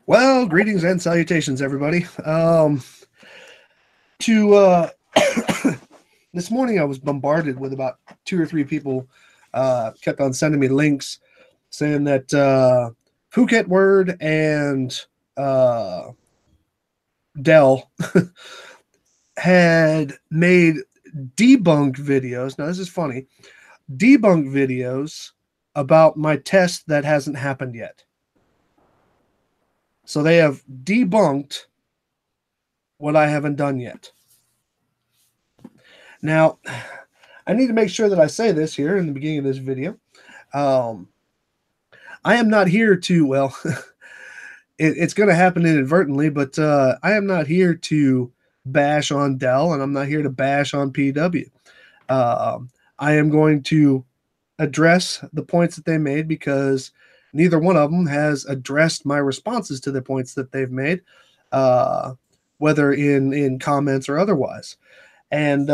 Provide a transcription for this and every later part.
Well, greetings and salutations, everybody. To This morning, I was bombarded with about 2 or 3 people kept on sending me links saying that Phuket Word and Dell had made debunk videos. Now, this is funny. Debunk videos about my test that hasn't happened yet. So they have debunked what I haven't done yet. Now, I need to make sure that I say this here in the beginning of this video. I am not here to, well, it's going to happen inadvertently, but I am not here to bash on Dell, and I'm not here to bash on PW. I am going to address the points that they made because neither one of them has addressed my responses to the points that they've made, whether in comments or otherwise. And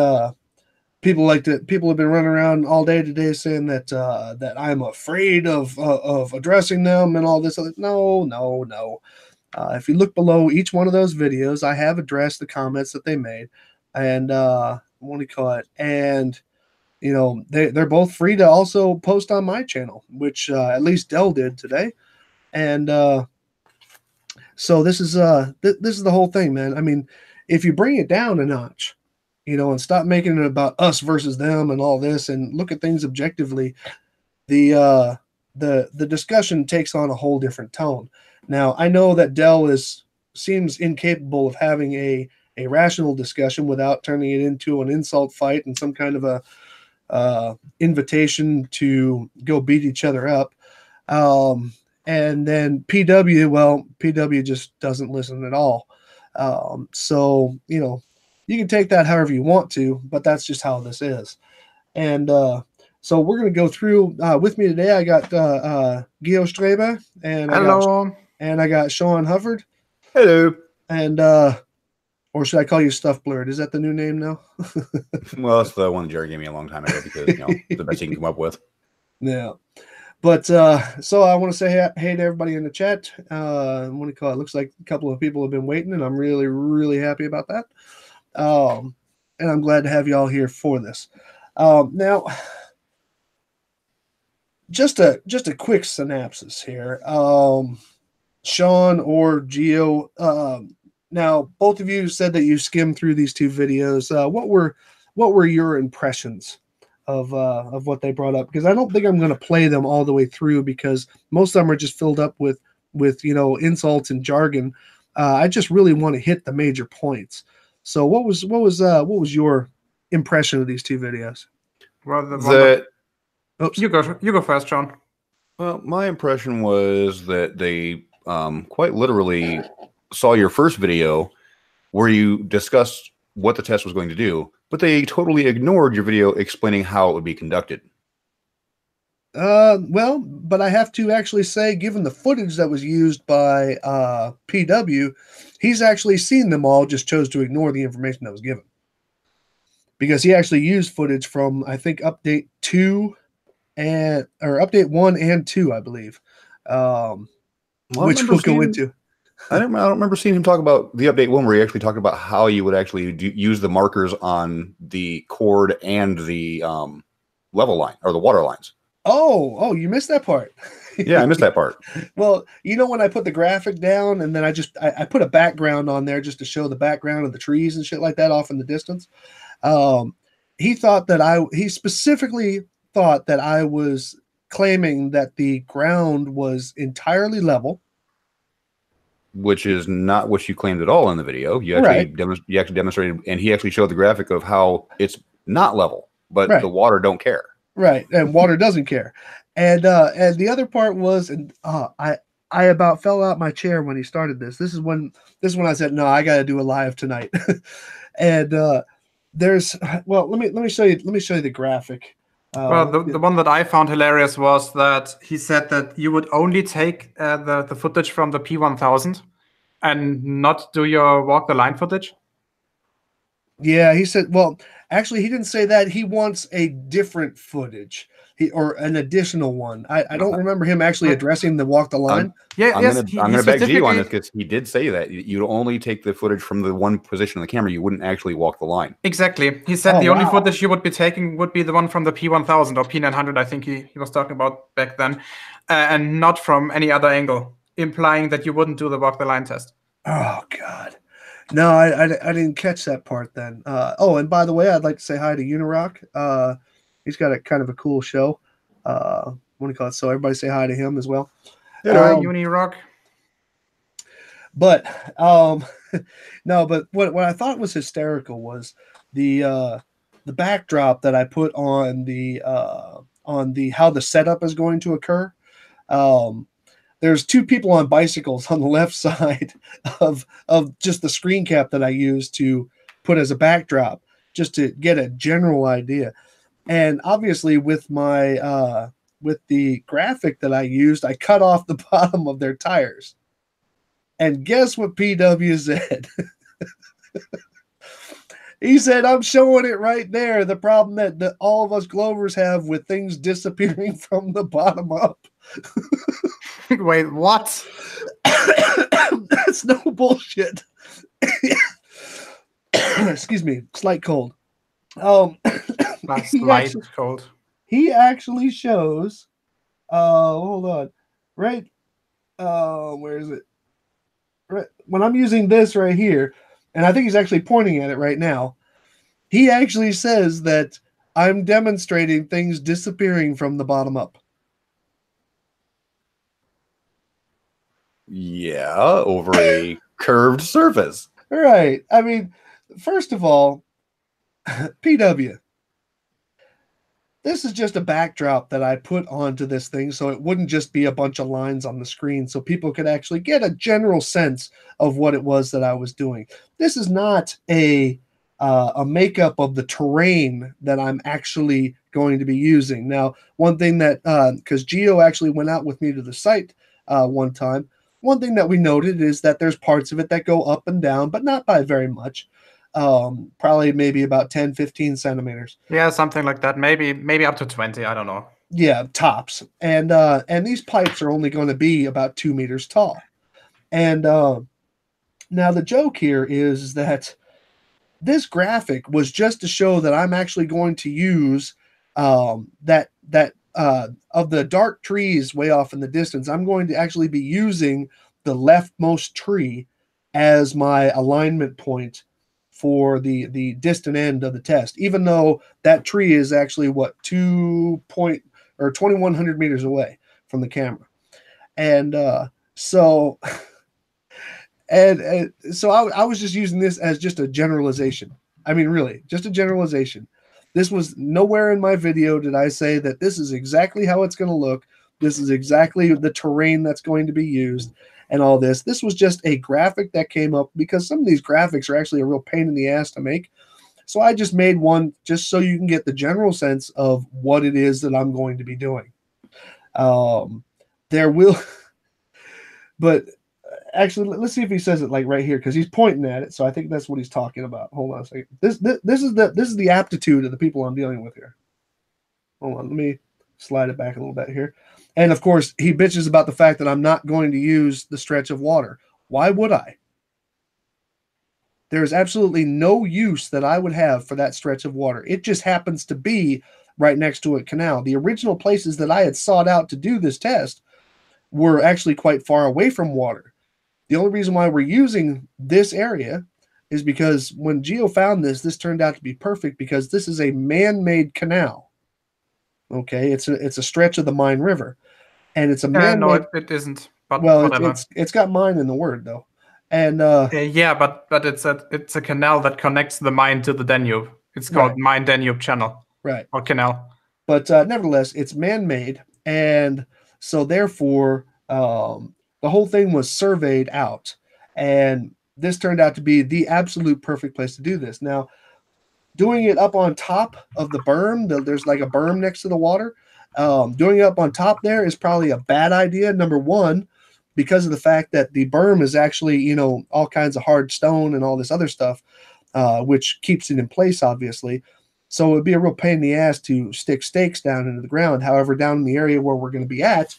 people have been running around all day today saying that that I'm afraid of addressing them and all this other. No. If you look below each one of those videos, I have addressed the comments that they made, and what do you call it? And you know, they're both free to also post on my channel, which at least Dell did today. And so this is the whole thing, man. I mean, if you bring it down a notch, you know, and stop making it about us versus them and all this, and look at things objectively, the discussion takes on a whole different tone. Now, I know that Dell seems incapable of having a rational discussion without turning it into an insult fight and some kind of a invitation to go beat each other up. And then PW just doesn't listen at all. So, you know, you can take that however you want to, but that's just how this is. And so we're going to go through with me today. I got Gio Strebe and I got Sean Hufford. Hello. And or should I call you Stuff Blurred? Is that the new name now? Well, that's the one Jerry gave me a long time ago because, you know, the best he can come up with. Yeah. But so I want to say hey to everybody in the chat. What do you call it? Looks like a couple of people have been waiting, and I'm really, really happy about that. And I'm glad to have you all here for this. Now, just a quick synopsis here. Sean or Gio, now both of you said that you skimmed through these 2 videos. What were your impressions of what they brought up? Because I don't think I'm going to play them all the way through because most of them are just filled up with you know, insults and jargon. I just really want to hit the major points. So what was your impression of these 2 videos? Well, you go first, John. Well, my impression was that they quite literally saw your first video where you discussed what the test was going to do, but they totally ignored your video explaining how it would be conducted. Well, but I have to actually say, given the footage that was used by PW, he's actually seen them all, just chose to ignore the information that was given. Because he actually used footage from, I think, update 1 and 2, I believe, which we'll go into. I don't remember seeing him talk about the update 1 where he actually talked about how you would actually use the markers on the cord and the level line or the water lines. Oh, you missed that part. Yeah, I missed that part. Well, you know, when I put the graphic down and then I put a background on there just to show the background of the trees and shit like that off in the distance. He specifically thought that I was claiming that the ground was entirely level, which is not what you claimed at all in the video. You actually demonstrated, and he actually showed the graphic of how it's not level, but the water don't care. Right, and water doesn't care. And the other part was, and I about fell out my chair when he started this. This is when I said, no, I got to do a live tonight. And let me show you the graphic. Well, the one that I found hilarious was that he said that you would only take the footage from the P1000 and not do your walk the line footage. Yeah, he said, well, actually, he didn't say that. He wants a different footage, or an additional one. I don't remember him actually addressing the walk the line. Yeah, I'm yes, gonna beg to you on this specifically because he did say that you'd only take the footage from the one position of the camera. You wouldn't actually walk the line. exactly. He said Oh, the only wow. footage he would be taking would be the one from the P1000 or P900, I think he was talking about back then, and not from any other angle, implying that you wouldn't do the walk the line test. Oh, God. No, I didn't catch that part then. Oh, and by the way, I'd like to say hi to Unirock. He's got a kind of a cool show. What do you call it? So everybody say hi to him as well. Hi, Unirock. But no, but what I thought was hysterical was the backdrop that I put on the how the setup is going to occur. There's two people on bicycles on the left side of just the screen cap that I used to put as a backdrop, just to get a general idea. And obviously, with my with the graphic that I used, I cut off the bottom of their tires. And guess what PW said? He said, I'm showing it right there. The problem that all of us Glovers have with things disappearing from the bottom up. Wait, what? That's no bullshit. Excuse me, slight cold. Slight cold. He actually shows. Hold on, right. Where is it? Right when I'm using this right here, and I think he's actually pointing at it right now. He actually says that I'm demonstrating things disappearing from the bottom up. Yeah, over a curved surface. Right. I mean, first of all, PW, this is just a backdrop that I put onto this thing so it wouldn't just be a bunch of lines on the screen, so people could actually get a general sense of what it was that I was doing. This is not a makeup of the terrain that I'm actually going to be using. Now, one thing that, because Geo actually went out with me to the site one time, one thing that we noted is that there's parts of it that go up and down, but not by very much. Probably maybe about 10, 15 centimeters. Yeah, something like that. Maybe up to 20. I don't know. Yeah, tops. And these pipes are only going to be about 2 meters tall. And now the joke here is that this graphic was just to show that I'm actually going to use that of the dark trees way off in the distance. I'm going to actually be using the leftmost tree as my alignment point for the distant end of the test, even though that tree is actually what 2,100 meters away from the camera. And so I was just using this as just a generalization. I mean, really, just a generalization. This was nowhere in my video did I say that this is exactly how it's going to look. This is exactly the terrain that's going to be used and all this. This was just a graphic that came up because some of these graphics are actually a real pain in the ass to make. So I just made one just so you can get the general sense of what it is that I'm going to be doing. There will, but actually, let's see if he says it like right here because he's pointing at it. So I think that's what he's talking about. Hold on a second. This is the aptitude of the people I'm dealing with here. Hold on, let me slide it back a little bit here. And of course, he bitches about the fact that I'm not going to use the stretch of water. Why would I? There is absolutely no use that I would have for that stretch of water. It just happens to be right next to a canal. The original places that I had sought out to do this test were actually quite far away from water. The only reason why we're using this area is because when Geo found this turned out to be perfect because this is a man-made canal. Okay, it's a stretch of the Mine River, and it's a man-made. No, it isn't. But well, whatever. it's got mine in the word though, and yeah, but it's a canal that connects the mine to the Danube. It's called Right. Mine Danube Channel. Right. Or canal. But nevertheless, it's man-made, and so therefore, the whole thing was surveyed out, and this turned out to be the absolute perfect place to do this. Now, doing it up on top of the berm, there's like a berm next to the water. Doing it up on top there is probably a bad idea. Number one, because of the fact that the berm is actually, all kinds of hard stone and all this other stuff. which keeps it in place, obviously. So it would be a real pain in the ass to stick stakes down into the ground. However, down in the area where we're going to be at,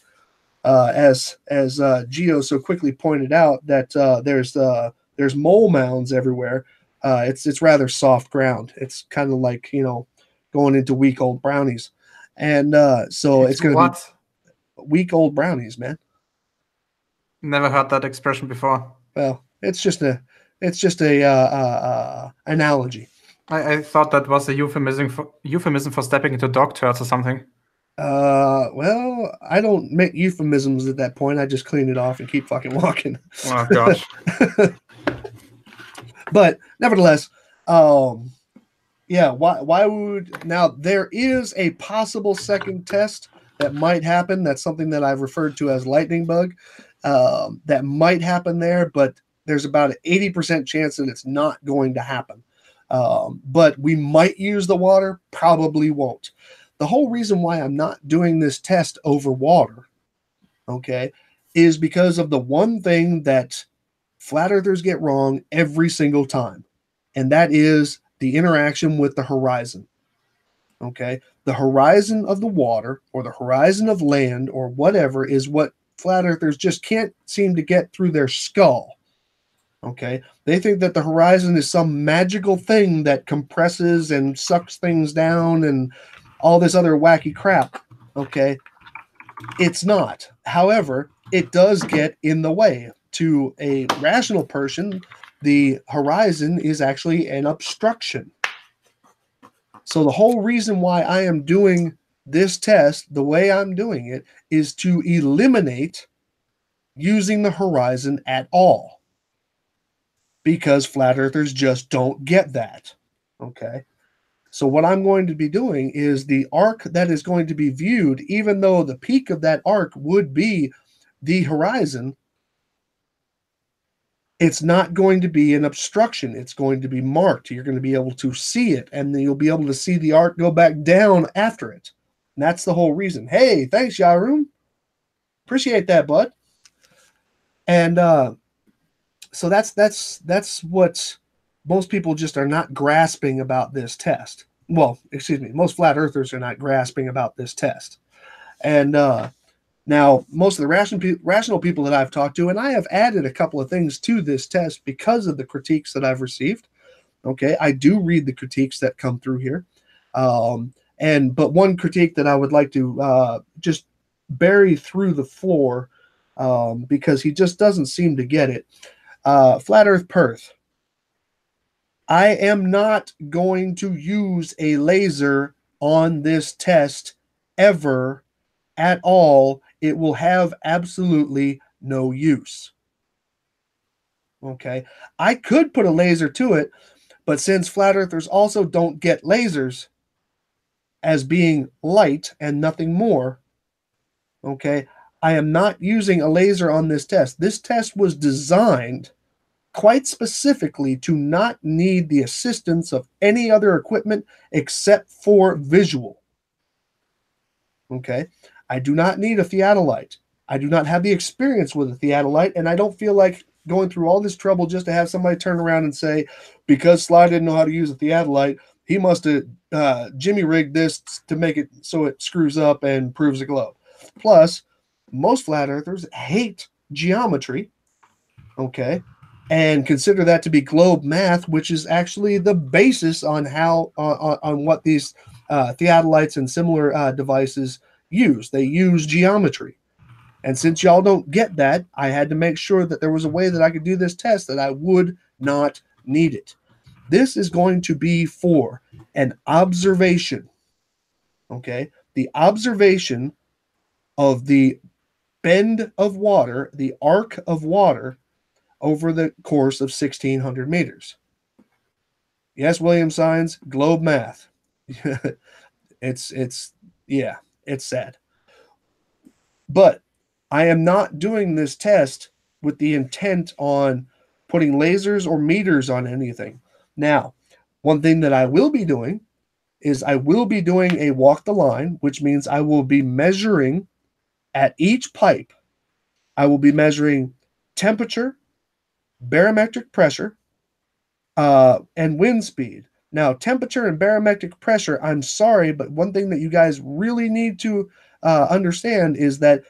as Gio so quickly pointed out, that there's mole mounds everywhere. It's rather soft ground. It's kind of like, going into week old brownies, and so it's going to be week old brownies, man. Never heard that expression before. Well, it's just a analogy. I thought that was a euphemism for stepping into dog turds or something. Well, I don't make euphemisms at that point. I just clean it off and keep fucking walking. Oh gosh. But nevertheless, yeah, why would now there is a possible second test that might happen. That's something that I've referred to as lightning bug. That might happen there, but there's about an 80% chance that it's not going to happen. But we might use the water, probably won't. The whole reason why I'm not doing this test over water, okay, is because of the one thing that flat earthers get wrong every single time, and that is the interaction with the horizon. Okay, the horizon of the water or the horizon of land or whatever is what flat earthers just can't seem to get through their skull. Okay, they think that the horizon is some magical thing that compresses and sucks things down and all this other wacky crap. Okay, it's not. However, it does get in the way. To a rational person, the horizon is actually an obstruction. So the whole reason why I am doing this test the way I'm doing it is to eliminate using the horizon at all, because flat earthers just don't get that. Okay. So what I'm going to be doing is the arc that is going to be viewed, even though the peak of that arc would be the horizon, it's not going to be an obstruction. It's going to be marked. You're going to be able to see it, and then you'll be able to see the arc go back down after it. And that's the whole reason. Hey, thanks, Yaroom. Appreciate that, bud. And so that's what most people just are not grasping about this test. Well, excuse me, most flat earthers are not grasping about this test. And now, most of the rational people that I've talked to, and I have added a couple of things to this test because of the critiques that I've received. Okay, I do read the critiques that come through here. But one critique that I would like to just bury through the floor, because he just doesn't seem to get it. Flat Earth Perth. I am not going to use a laser on this test ever at all. It will have absolutely no use. Okay, I could put a laser to it, but since flat earthers also don't get lasers as being light and nothing more, okay, I am not using a laser on this test. This test was designed quite specifically to not need the assistance of any other equipment except for visual. Okay, I do not need a theodolite. I do not have the experience with a theodolite, and I don't feel like going through all this trouble just to have somebody turn around and say, because Sly didn't know how to use a theodolite, he must have Jimmy rigged this to make it so it screws up and proves a globe. Plus, most flat earthers hate geometry, okay, and consider that to be globe math, which is actually the basis on how on what these theodolites and similar devices use. They use geometry. And since y'all don't get that, I had to make sure that there was a way that I could do this test that I would not need it. This is going to be for an observation, okay? The observation of the bend of water, the arc of water over the course of 1,600 meters. Yes, William Signs, globe math. It's sad. But I am not doing this test with the intent on putting lasers or meters on anything. Now, one thing that I will be doing is I will be doing a walk the line, which means I will be measuring at each pipe. I will be measuring temperature, barometric pressure, and wind speed. Now, temperature and barometric pressure, I'm sorry, but one thing that you guys really need to understand is that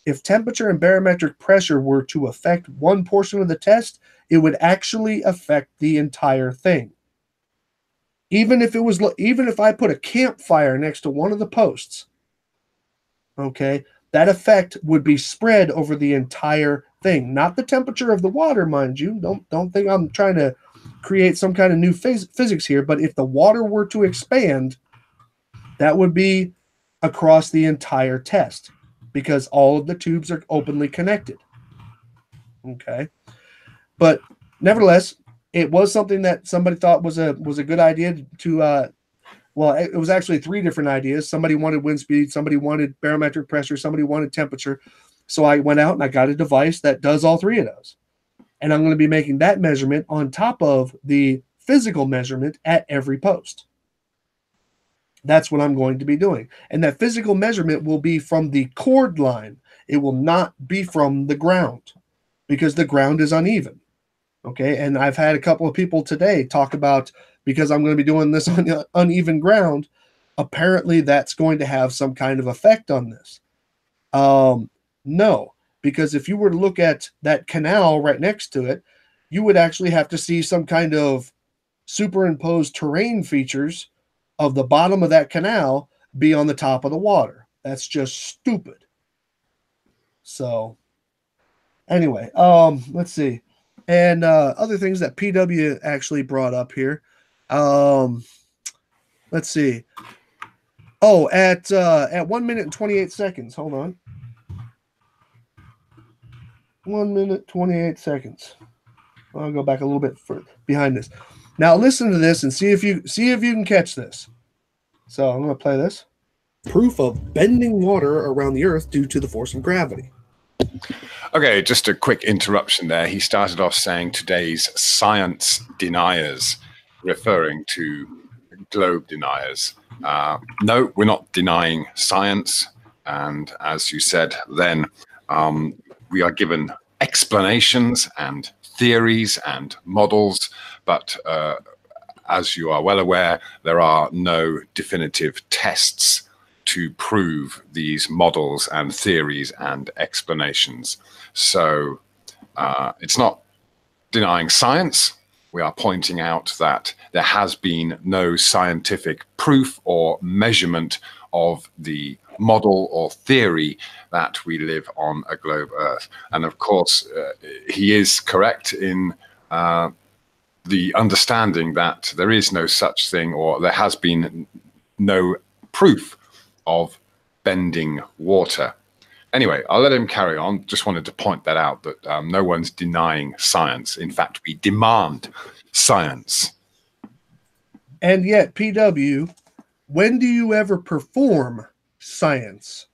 if temperature and barometric pressure were to affect one portion of the test, it would actually affect the entire thing. Even if I put a campfire next to one of the posts, okay, that effect would be spread over the entire thing. Not the temperature of the water, mind you. Don't think I'm trying to create some kind of new physics here, but if the water were to expand, that would be across the entire test because all of the tubes are openly connected. Okay. But nevertheless, it was something that somebody thought was a good idea to well, it was actually 3 different ideas. Somebody wanted wind speed, somebody wanted barometric pressure, somebody wanted temperature. So I went out and I got a device that does all 3 of those. And I'm going to be making that measurement on top of the physical measurement at every post. That's what I'm going to be doing. And that physical measurement will be from the cord line. It will not be from the ground because the ground is uneven. Okay. And I've had a couple of people today talk about, because I'm going to be doing this on uneven ground, apparently that's going to have some kind of effect on this. No, because if you were to look at that canal right next to it, you would actually have to see some kind of superimposed terrain features of the bottom of that canal be on the top of the water. That's just stupid. So anyway, let's see. And other things that PW actually brought up here. Let's see. Oh, at 1 minute and 28 seconds. Hold on. 1 minute, 28 seconds. I'll go back a little bit behind this. Now listen to this and see if you can catch this. So I'm going to play this. Proof of bending water around the Earth due to the force of gravity. Okay, just a quick interruption there. He started off saying today's science deniers, referring to globe deniers. No, we're not denying science. And as you said then, we are given explanations and theories and models, but as you are well aware, there are no definitive tests to prove these models and theories and explanations. So it's not denying science. We are pointing out that there has been no scientific proof or measurement of the model or theory that we live on a globe Earth. And of course, he is correct in the understanding that there is no such thing, or there has been no proof of bending water. Anyway, I'll let him carry on. Just wanted to point that out, that no one's denying science. In fact, we demand science. And yet, PW, when do you ever perform science?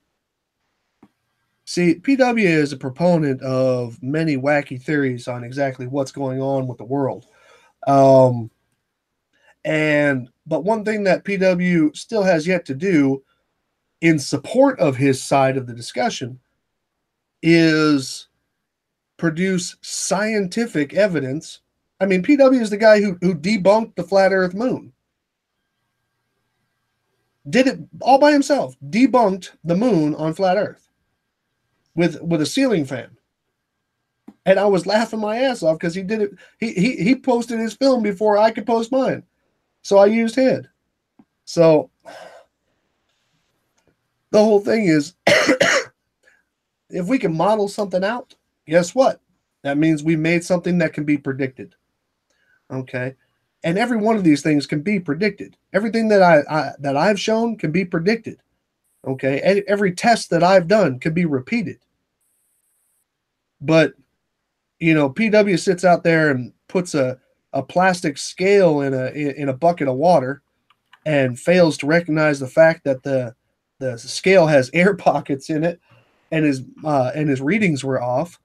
See, PW is a proponent of many wacky theories on exactly what's going on with the world. But one thing that PW still has yet to do in support of his side of the discussion is produce scientific evidence. I mean, PW is the guy who debunked the flat Earth moon. Did it all by himself, debunked the moon on flat Earth with a ceiling fan. And I was laughing my ass off because he did it. He posted his film before I could post mine. So I used his. So the whole thing is, if we can model something out, guess what? That means we made something that can be predicted. Okay. And every one of these things can be predicted. Everything that I've shown can be predicted. Okay. And every test that I've done can be repeated. But, PW sits out there and puts a plastic scale in a bucket of water and fails to recognize the fact that the scale has air pockets in it and his readings were off,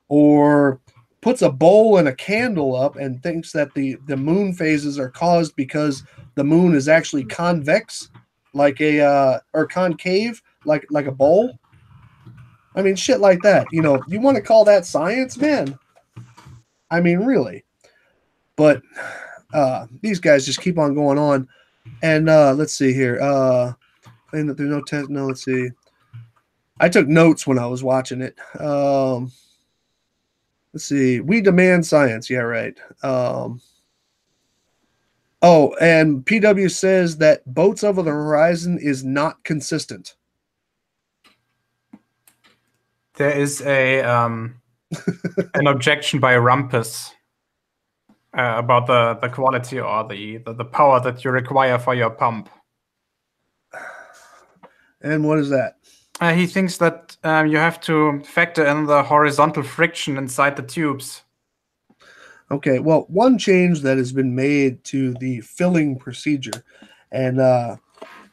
or puts a bowl and a candle up and thinks that the moon phases are caused because the moon is actually convex, or concave, like a bowl. I mean, shit like that. You want to call that science, man? I mean, really. But these guys just keep on going on. And let's see here. Claim that there's no test. No, let's see. I took notes when I was watching it. Let's see. We demand science. Yeah, right. Oh, and PW says that Boats Over the Horizon is not consistent. There is a an objection by Rumpus about the quality or the power that you require for your pump. And what is that? He thinks that you have to factor in the horizontal friction inside the tubes. Okay, well, one change that has been made to the filling procedure, and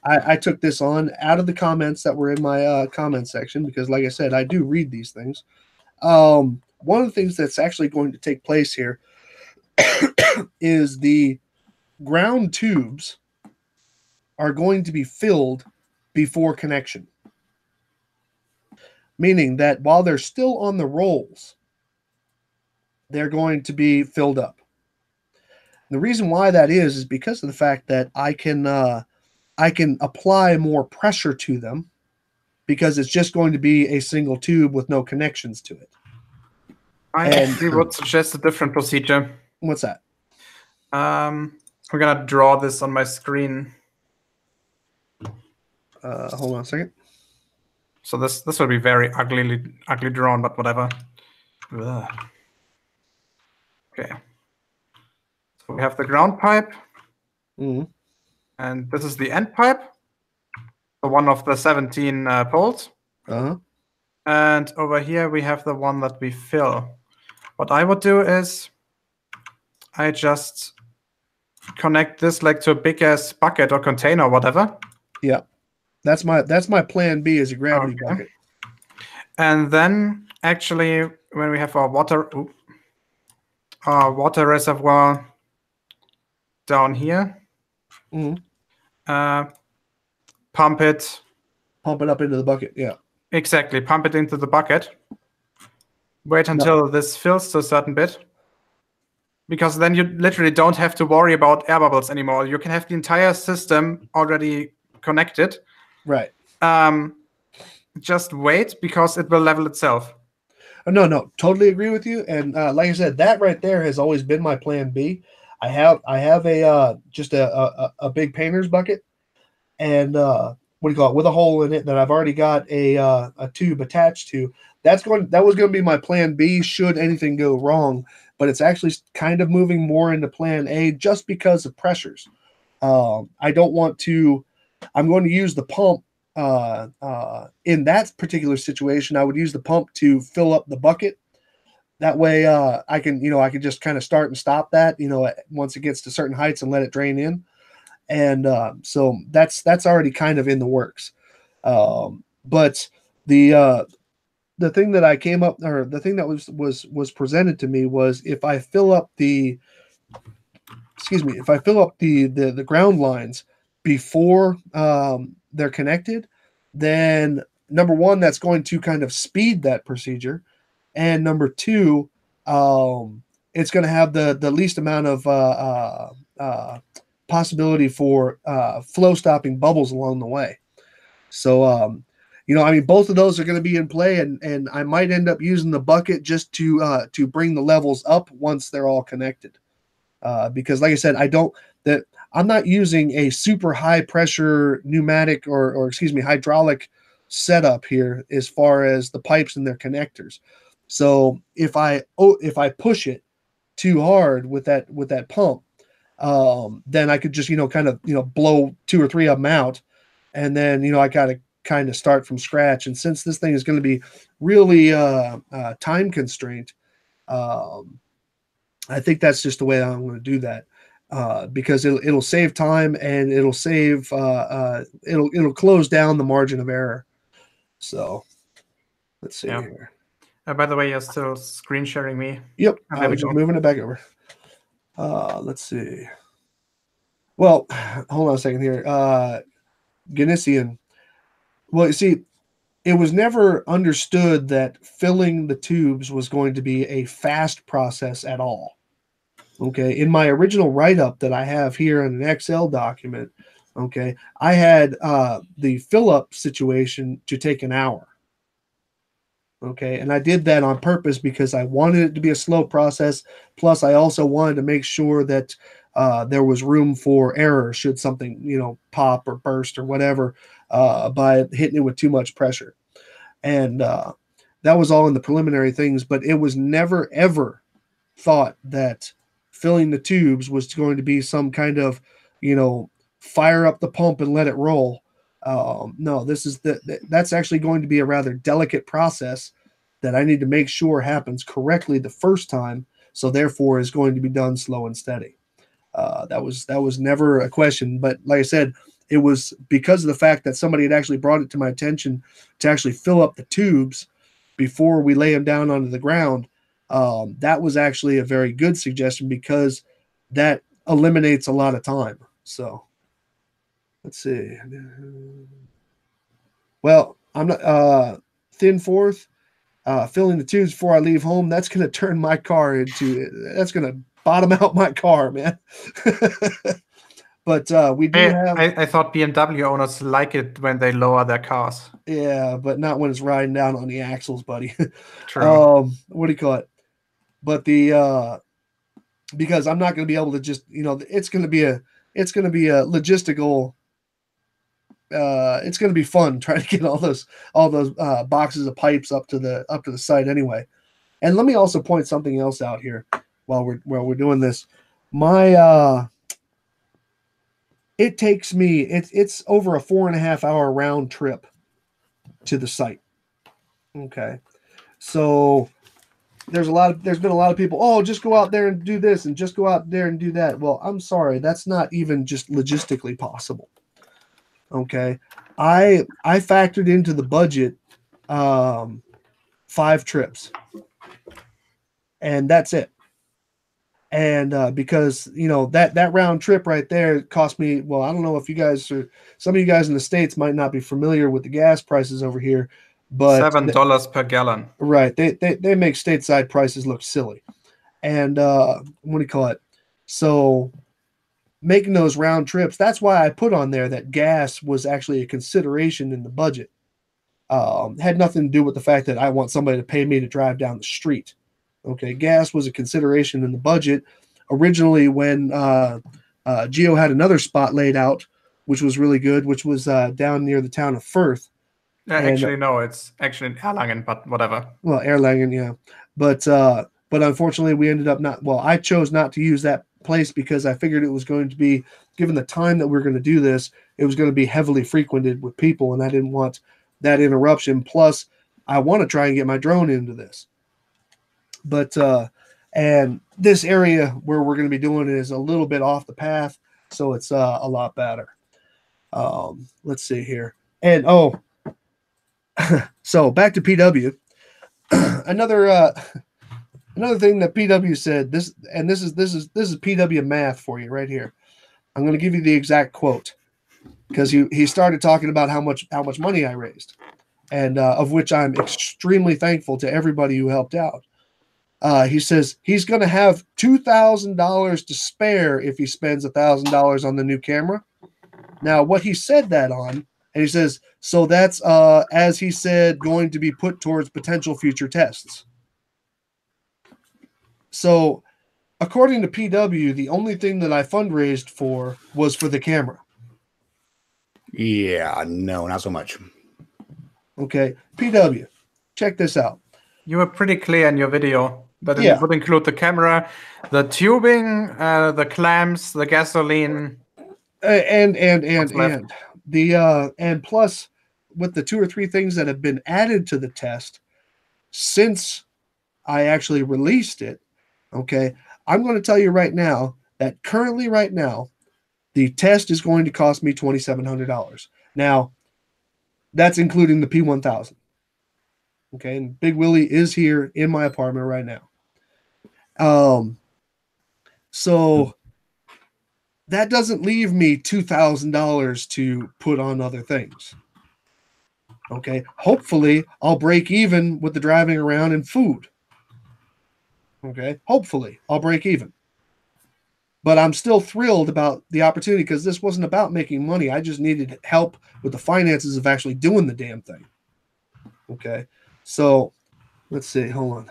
I took this on out of the comments that were in my comment section because, like I said, I do read these things. One of the things that's actually going to take place here is the ground tubes are going to be filled before connection, meaning that while they're still on the rolls, they're going to be filled up. The reason why that is because of the fact that I can apply more pressure to them because it's just going to be a single tube with no connections to it. I actually would suggest a different procedure. What's that? We're gonna draw this on my screen. Hold on a second. So this will be very ugly drawn, but whatever. Ugh. Okay. So we have the ground pipe, and this is the end pipe, the one of the 17 poles. And over here we have the one that we fill. What I would do is I just connect this like to a big ass bucket or container or whatever. Yeah, that's my plan B is a gravity bucket. And then actually when we have our water reservoir down here, pump it up into the bucket. Yeah, exactly. Pump it into the bucket. Wait until this fills to a certain bit, because then you literally don't have to worry about air bubbles anymore. You can have the entire system already connected. Right. Just wait, because it will level itself. No, totally agree with you. And like I said, that right there has always been my plan B. I have a just a big painter's bucket, and what do you call it, with a hole in it that I've already got a tube attached to. That was going to be my plan B should anything go wrong, but it's actually kind of moving more into plan A just because of pressures. I don't want to. I'm going to use the pump. In that particular situation, I would use the pump to fill up the bucket. That way, I can just kind of start and stop that, once it gets to certain heights and let it drain in. And so that's already kind of in the works. But the thing that I came up, or the thing that was presented to me was if I fill up the ground lines before they're connected, then number one, that's going to kind of speed that procedure, and number two, it's going to have the least amount of possibility for flow stopping bubbles along the way. So both of those are going to be in play, and I might end up using the bucket just to bring the levels up once they're all connected, because like I said, I'm not using a super high pressure pneumatic or hydraulic setup here as far as the pipes and their connectors. So if I push it too hard with that pump, then I could just blow 2 or 3 of them out, and then I got to kind of start from scratch. And since this thing is going to be really time constrained, I think that's just the way I'm going to do that. Because it'll save time, and it'll save it'll close down the margin of error. So let's see here. By the way, you're still screen sharing me. Yep, I was just moving it back over. Let's see. Well, hold on a second here. Ganessian. Well, you see, it was never understood that filling the tubes was going to be a fast process at all. Okay, in my original write-up that I have here in an Excel document, okay, I had the fill-up situation to take an hour. Okay, and I did that on purpose because I wanted it to be a slow process. Plus, I also wanted to make sure that there was room for error should something, pop or burst or whatever by hitting it with too much pressure. And that was all in the preliminary things, but it was never, ever thought that filling the tubes was going to be some kind of, fire up the pump and let it roll. No, that's actually going to be a rather delicate process that I need to make sure happens correctly the first time. So therefore is going to be done slow and steady. That was never a question. But like I said, it was because of the fact that somebody had actually brought it to my attention to actually fill up the tubes before we lay them down onto the ground. That was actually a very good suggestion because that eliminates a lot of time. So let's see. Well, I'm not thin fourth. Filling the tubes before I leave home, that's going to turn my car that's going to bottom out my car, man. But we do have. I thought BMW owners like it when they lower their cars. Yeah, but not when it's riding down on the axles, buddy. True. What do you call it? But because I'm not going to be able to just, it's going to be a logistical. It's going to be fun trying to get all those boxes of pipes up to the site anyway. And let me also point something else out here while we're doing this. It takes me it's over a 4.5 hour round trip to the site. Okay, so there's been a lot of people. Oh, just go out there and do this, and just go out there and do that. Well, I'm sorry, that's not even just logistically possible. Okay, I factored into the budget 5 trips, and that's it. And because that round trip right there cost me, well, I don't know if some of you guys in the States might not be familiar with the gas prices over here, but $7 per gallon. Right, they make stateside prices look silly, and what do you call it? So making those round trips, that's why I put on there that gas was actually a consideration in the budget. Had nothing to do with the fact that I want somebody to pay me to drive down the street. Okay, gas was a consideration in the budget originally when Geo had another spot laid out, which was really good, which was down near the town of Firth. Actually, no, it's actually in Erlangen, but whatever. Well, Erlangen, yeah, but unfortunately, we ended up not. Well, I chose not to use that place because I figured it was going to be, given the time that we're going to do this, it was going to be heavily frequented with people, and I didn't want that interruption. Plus, I want to try and get my drone into this. But and this area where we're going to be doing it is a little bit off the path, so it's a lot better. Let's see here, and so back to PW. another thing that PW said, this is PW math for you right here. I'm going to give you the exact quote because he started talking about how much money I raised, and of which I'm extremely thankful to everybody who helped out. He says he's going to have $2,000 to spare if he spends $1,000 on the new camera. Now, what he said that on, and he says, so that's, as he said, going to be put towards potential future tests. So, according to PW, the only thing that I fundraised for was for the camera. Yeah, no, not so much. Okay, PW, check this out. You were pretty clear in your video that it would include the camera, the tubing, the clamps, the gasoline, and plus with the 2 or 3 things that have been added to the test since I actually released it. Okay, I'm going to tell you right now that currently right now the test is going to cost me $2,700. Now that's including the P1000. Okay, and Big Willie is here in my apartment right now. So that doesn't leave me $2,000 to put on other things. Okay, hopefully I'll break even with the driving around and food. Okay, hopefully I'll break even. But I'm still thrilled about the opportunity because this wasn't about making money. I just needed help with the finances of actually doing the damn thing. Okay. So let's see. Hold on.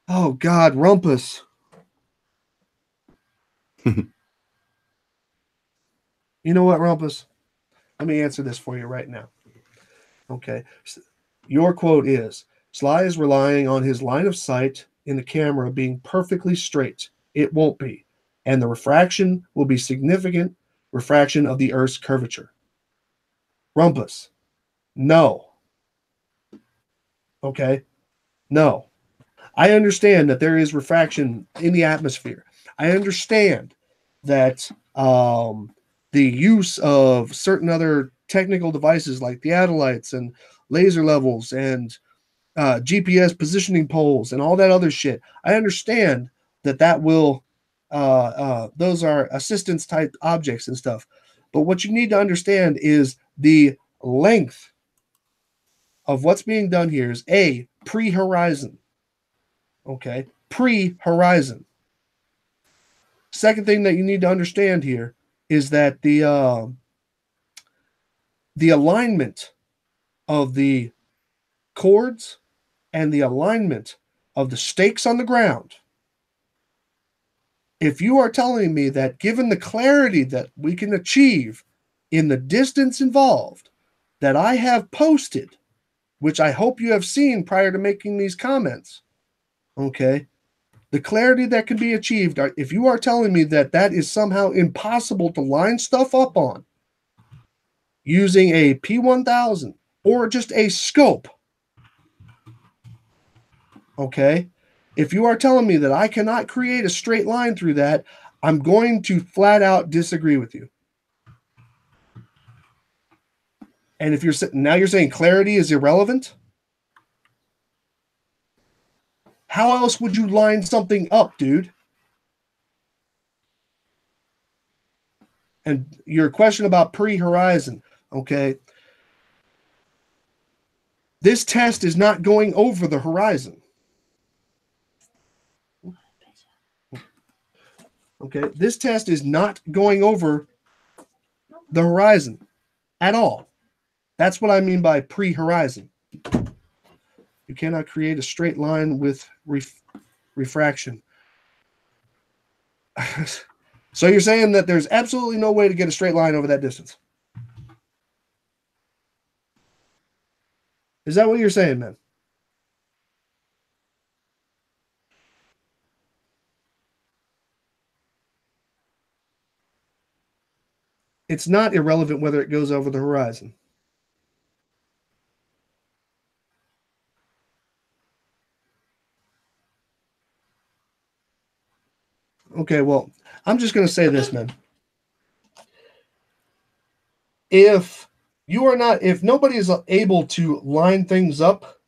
Oh, God, Rumpus. You know what, Rumpus? Let me answer this for you right now. Okay. Your quote is, Sly is relying on his line of sight in the camera being perfectly straight. It won't be. And the refraction will be significant refraction of the Earth's curvature. Rumpus. No. Okay? No. I understand that there is refraction in the atmosphere. I understand that the use of certain other technical devices like theodolites and laser levels and GPS positioning poles and all that other shit. I understand that will, those are assistance type objects and stuff. But what you need to understand is the length of what's being done here is A, pre-horizon. Okay, pre-horizon. Second thing that you need to understand here is that the alignment of the chords and the alignment of the stakes on the ground. If you are telling me that given the clarity that we can achieve in the distance involved that I have posted, which I hope you have seen prior to making these comments, okay, the clarity that can be achieved, if you are telling me that that is somehow impossible to line stuff up on using a P1000 or just a scope, okay, if you are telling me that I cannot create a straight line through that, I'm going to flat out disagree with you. And if you're now you're saying clarity is irrelevant, how else would you line something up, dude? And your question about pre-horizon, okay? This test is not going over the horizon. Okay, this test is not going over the horizon at all. That's what I mean by pre-horizon. You cannot create a straight line with refraction. So you're saying that there's absolutely no way to get a straight line over that distance? Is that what you're saying, man? It's not irrelevant whether it goes over the horizon. Okay, well, I'm just going to say this, man. If nobody is able to line things up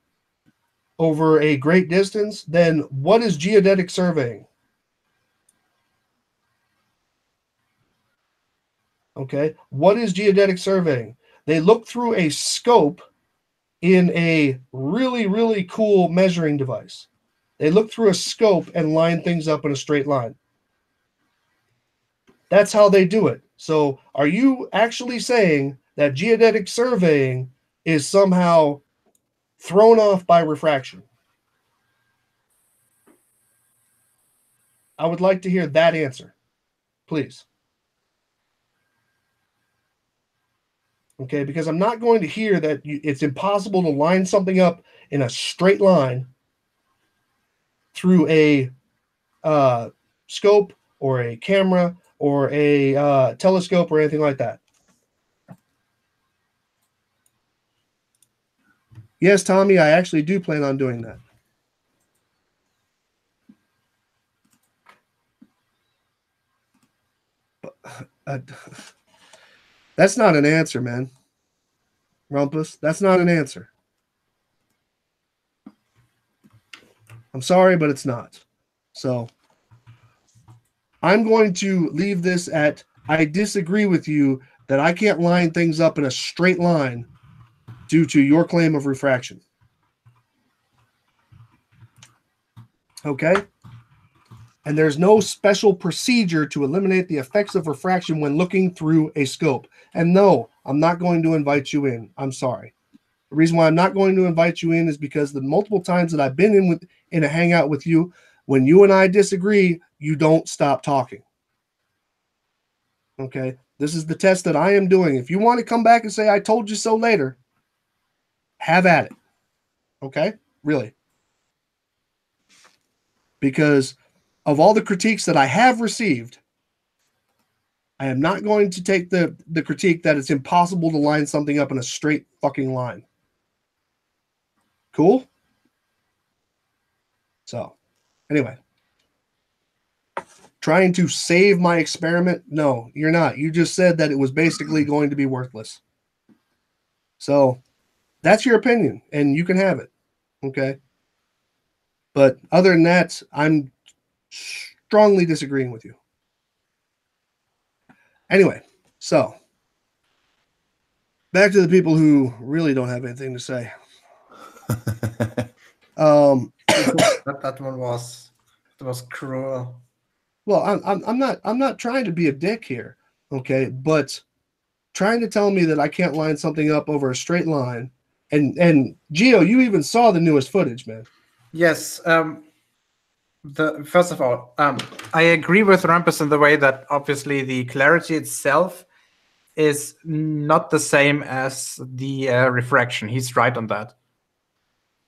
over a great distance, then what is geodetic surveying? Okay, what is geodetic surveying? They look through a scope in a really, really cool measuring device. They look through a scope and line things up in a straight line. That's how they do it. So are you actually saying that geodetic surveying is somehow thrown off by refraction? I would like to hear that answer, please. Okay, because I'm not going to hear that it's impossible to line something up in a straight line through a scope or a camera or a telescope or anything like that. Yes, Tommy, I actually do plan on doing that. That's not an answer, man. Rumpus, that's not an answer. I'm sorry, but it's not. So I'm going to leave this at, I disagree with you that I can't line things up in a straight line due to your claim of refraction. Okay? And there's no special procedure to eliminate the effects of refraction when looking through a scope. And no, I'm not going to invite you in. I'm sorry. The reason why I'm not going to invite you in is because the multiple times that I've been in a hangout with you, when you and I disagree, you don't stop talking. Okay? This is the test that I am doing. If you want to come back and say, I told you so later, have at it. Okay? Really. Because of all the critiques that I have received, I am not going to take the critique that it's impossible to line something up in a straight fucking line. Cool? So, anyway. Trying to save my experiment? No, you're not. You just said that it was basically going to be worthless. So, that's your opinion, and you can have it. Okay? But other than that, I'm strongly disagreeing with you. Anyway, so back to the people who really don't have anything to say. That one was cruel. Well, I'm not trying to be a dick here, okay? But trying to tell me that I can't line something up over a straight line, and Gio, you even saw the newest footage, man. Yes. First of all, I agree with Rumpus in the way that obviously the clarity itself is not the same as the refraction. He's right on that.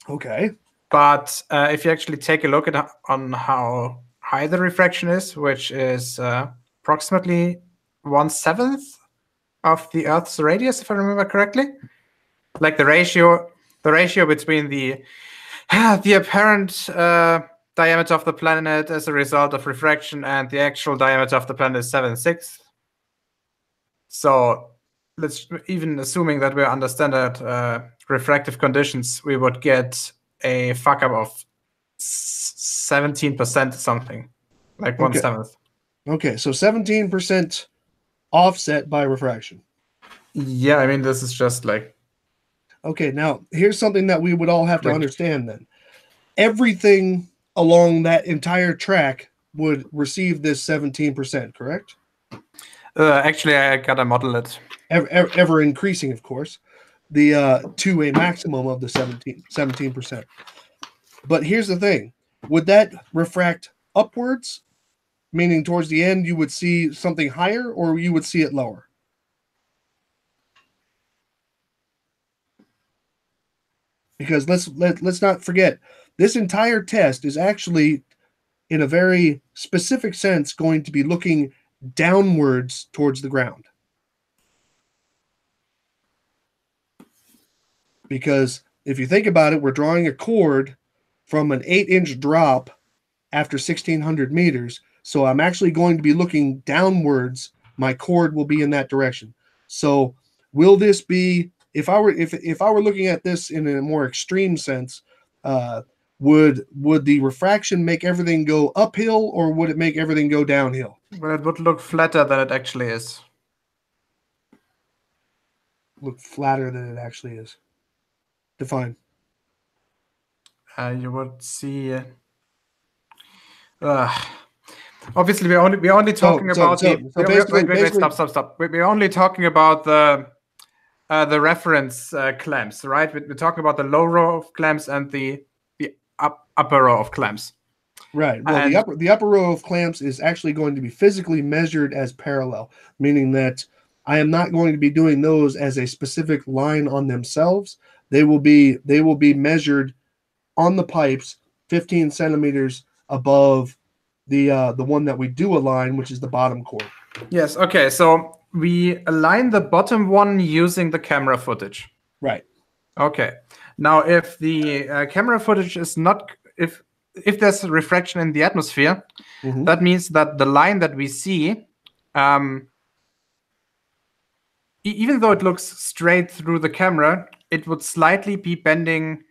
Okay. But if you actually take a look at on how high the refraction is, which is approximately 1/7 of the Earth's radius, if I remember correctly, like the ratio between the apparent diameter of the planet as a result of refraction and the actual diameter of the planet is 7/6. So let's, even assuming that we are under standard refractive conditions, we would get a fuck up of 17% something, like 1/7. Okay, so 17% offset by refraction. Yeah, I mean, this is just like... Okay, now here's something that we would all have to understand then. Everything along that entire track would receive this 17%, correct? Actually, I gotta model it. Ever increasing, of course, to a maximum of the 17%. But here's the thing. Would that refract upwards, meaning towards the end you would see something higher, or you would see it lower? Because let's not forget, this entire test is actually, in a very specific sense, going to be looking downwards towards the ground. Because if you think about it, we're drawing a chord from an 8-inch drop after 1,600 meters. So I'm actually going to be looking downwards. My chord will be in that direction. So will this be, if I were looking at this in a more extreme sense, would the refraction make everything go uphill, or would it make everything go downhill? Well, it would look flatter than it actually is. Look flatter than it actually is. Define. You would see. Obviously, we're only talking about stop. We're only talking about the reference clamps, right? We're talking about the low row of clamps and the upper row of clamps. Right. Well, the upper row of clamps is actually going to be physically measured as parallel, meaning that I am not going to be doing those as a specific line on themselves. They will be measured on the pipes 15 centimeters above the one that we do align, which is the bottom chord. Yes. Okay. So we align the bottom one using the camera footage. Right. Okay. Now, if the camera footage is not, if there's a refraction in the atmosphere, that means that the line that we see, even though it looks straight through the camera, it would slightly be bending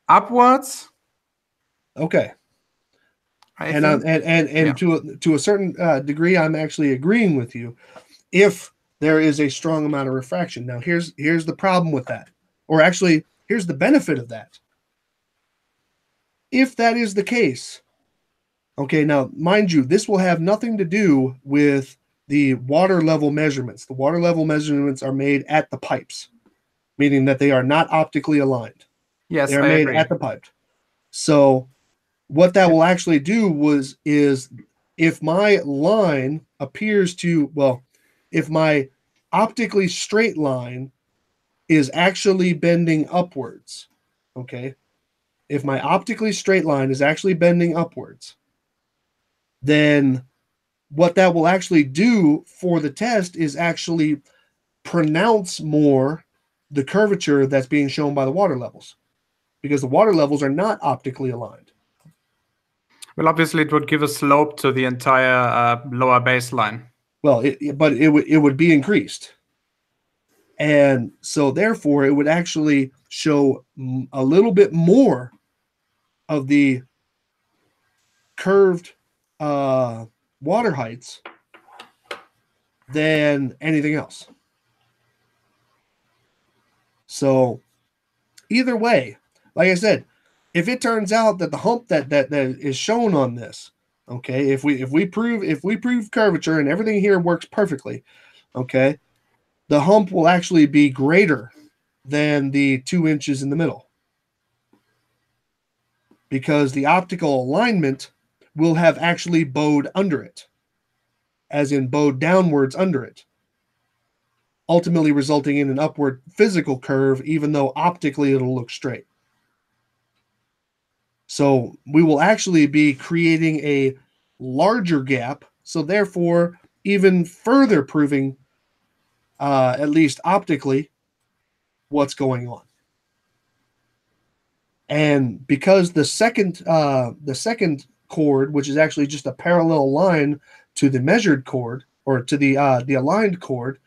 upwards. Okay. To a certain degree, I'm actually agreeing with you. If there is a strong amount of refraction. Now, here's the problem with that, or actually, here's the benefit of that. if that is the case, okay, now, mind you, this will have nothing to do with the water level measurements. The water level measurements are made at the pipes, meaning that they are not optically aligned. Yes, they are I made agree. at the pipe. So what that will actually do is if my line appears to, well, if my optically straight line is actually bending upwards, okay? If my optically straight line is actually bending upwards, then what that will actually do for the test is actually pronounce more the curvature that's being shown by the water levels, because the water levels are not optically aligned. Well, obviously, it would give a slope to the entire lower baseline. Well, but it would be increased. And so therefore, it would actually show a little bit more of the curved water heights than anything else. So either way, like I said, if it turns out that the hump that is shown on this, okay, if we prove curvature and everything here works perfectly, okay, the hump will actually be greater than the 2 inches in the middle, because the optical alignment will have actually bowed under it, as in bowed downwards under it, ultimately resulting in an upward physical curve, even though optically it'll look straight. So we will actually be creating a larger gap, so therefore even further proving, at least optically, what's going on. And because the second chord, which is actually just a parallel line to the measured chord, or to the aligned chord,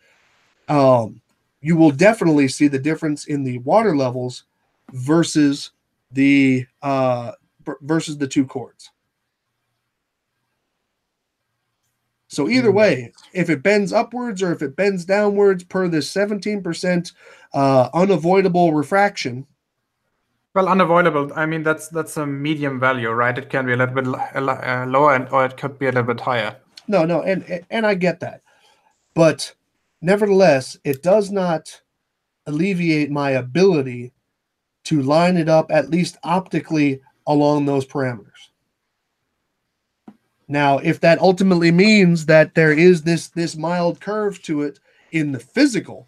you will definitely see the difference in the water levels versus the 2 chords. So either way, if it bends upwards or if it bends downwards per this 17% unavoidable refraction. Well, unavoidable. I mean, that's a medium value, right? It can be a little bit lower, or it could be a little bit higher. No, and I get that, but nevertheless, it does not alleviate my ability to line it up at least optically along those parameters. Now, if that ultimately means that there is this mild curve to it in the physical,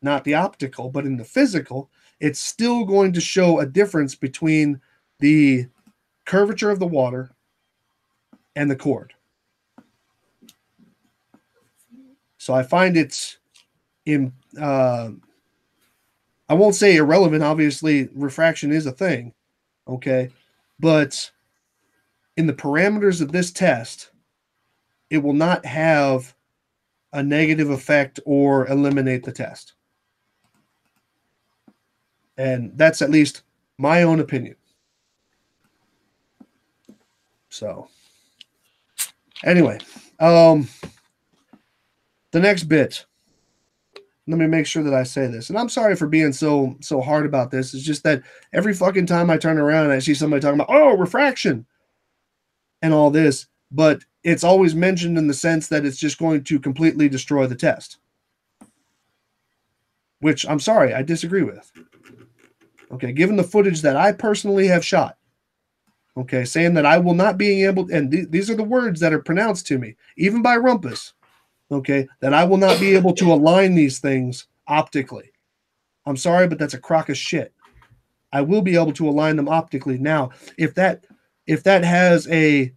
not the optical, but in the physical, it's still going to show a difference between the curvature of the water and the chord. So I find it's I won't say irrelevant. Obviously, refraction is a thing, okay? But in the parameters of this test, it will not have a negative effect or eliminate the test. And that's at least my own opinion. So, anyway, the next bit. Let me make sure that I say this. And I'm sorry for being so hard about this. It's just that every fucking time I turn around and I see somebody talking about, oh, refraction and all this, but it's always mentioned in the sense that it's just going to completely destroy the test. Which, I'm sorry, I disagree with. Okay, given the footage that I personally have shot, okay, saying that I will not be able, and these are the words that are pronounced to me, even by Rumpus, okay, that I will not be able to align these things optically. I'm sorry, but that's a crock of shit. I will be able to align them optically. Now, if that has a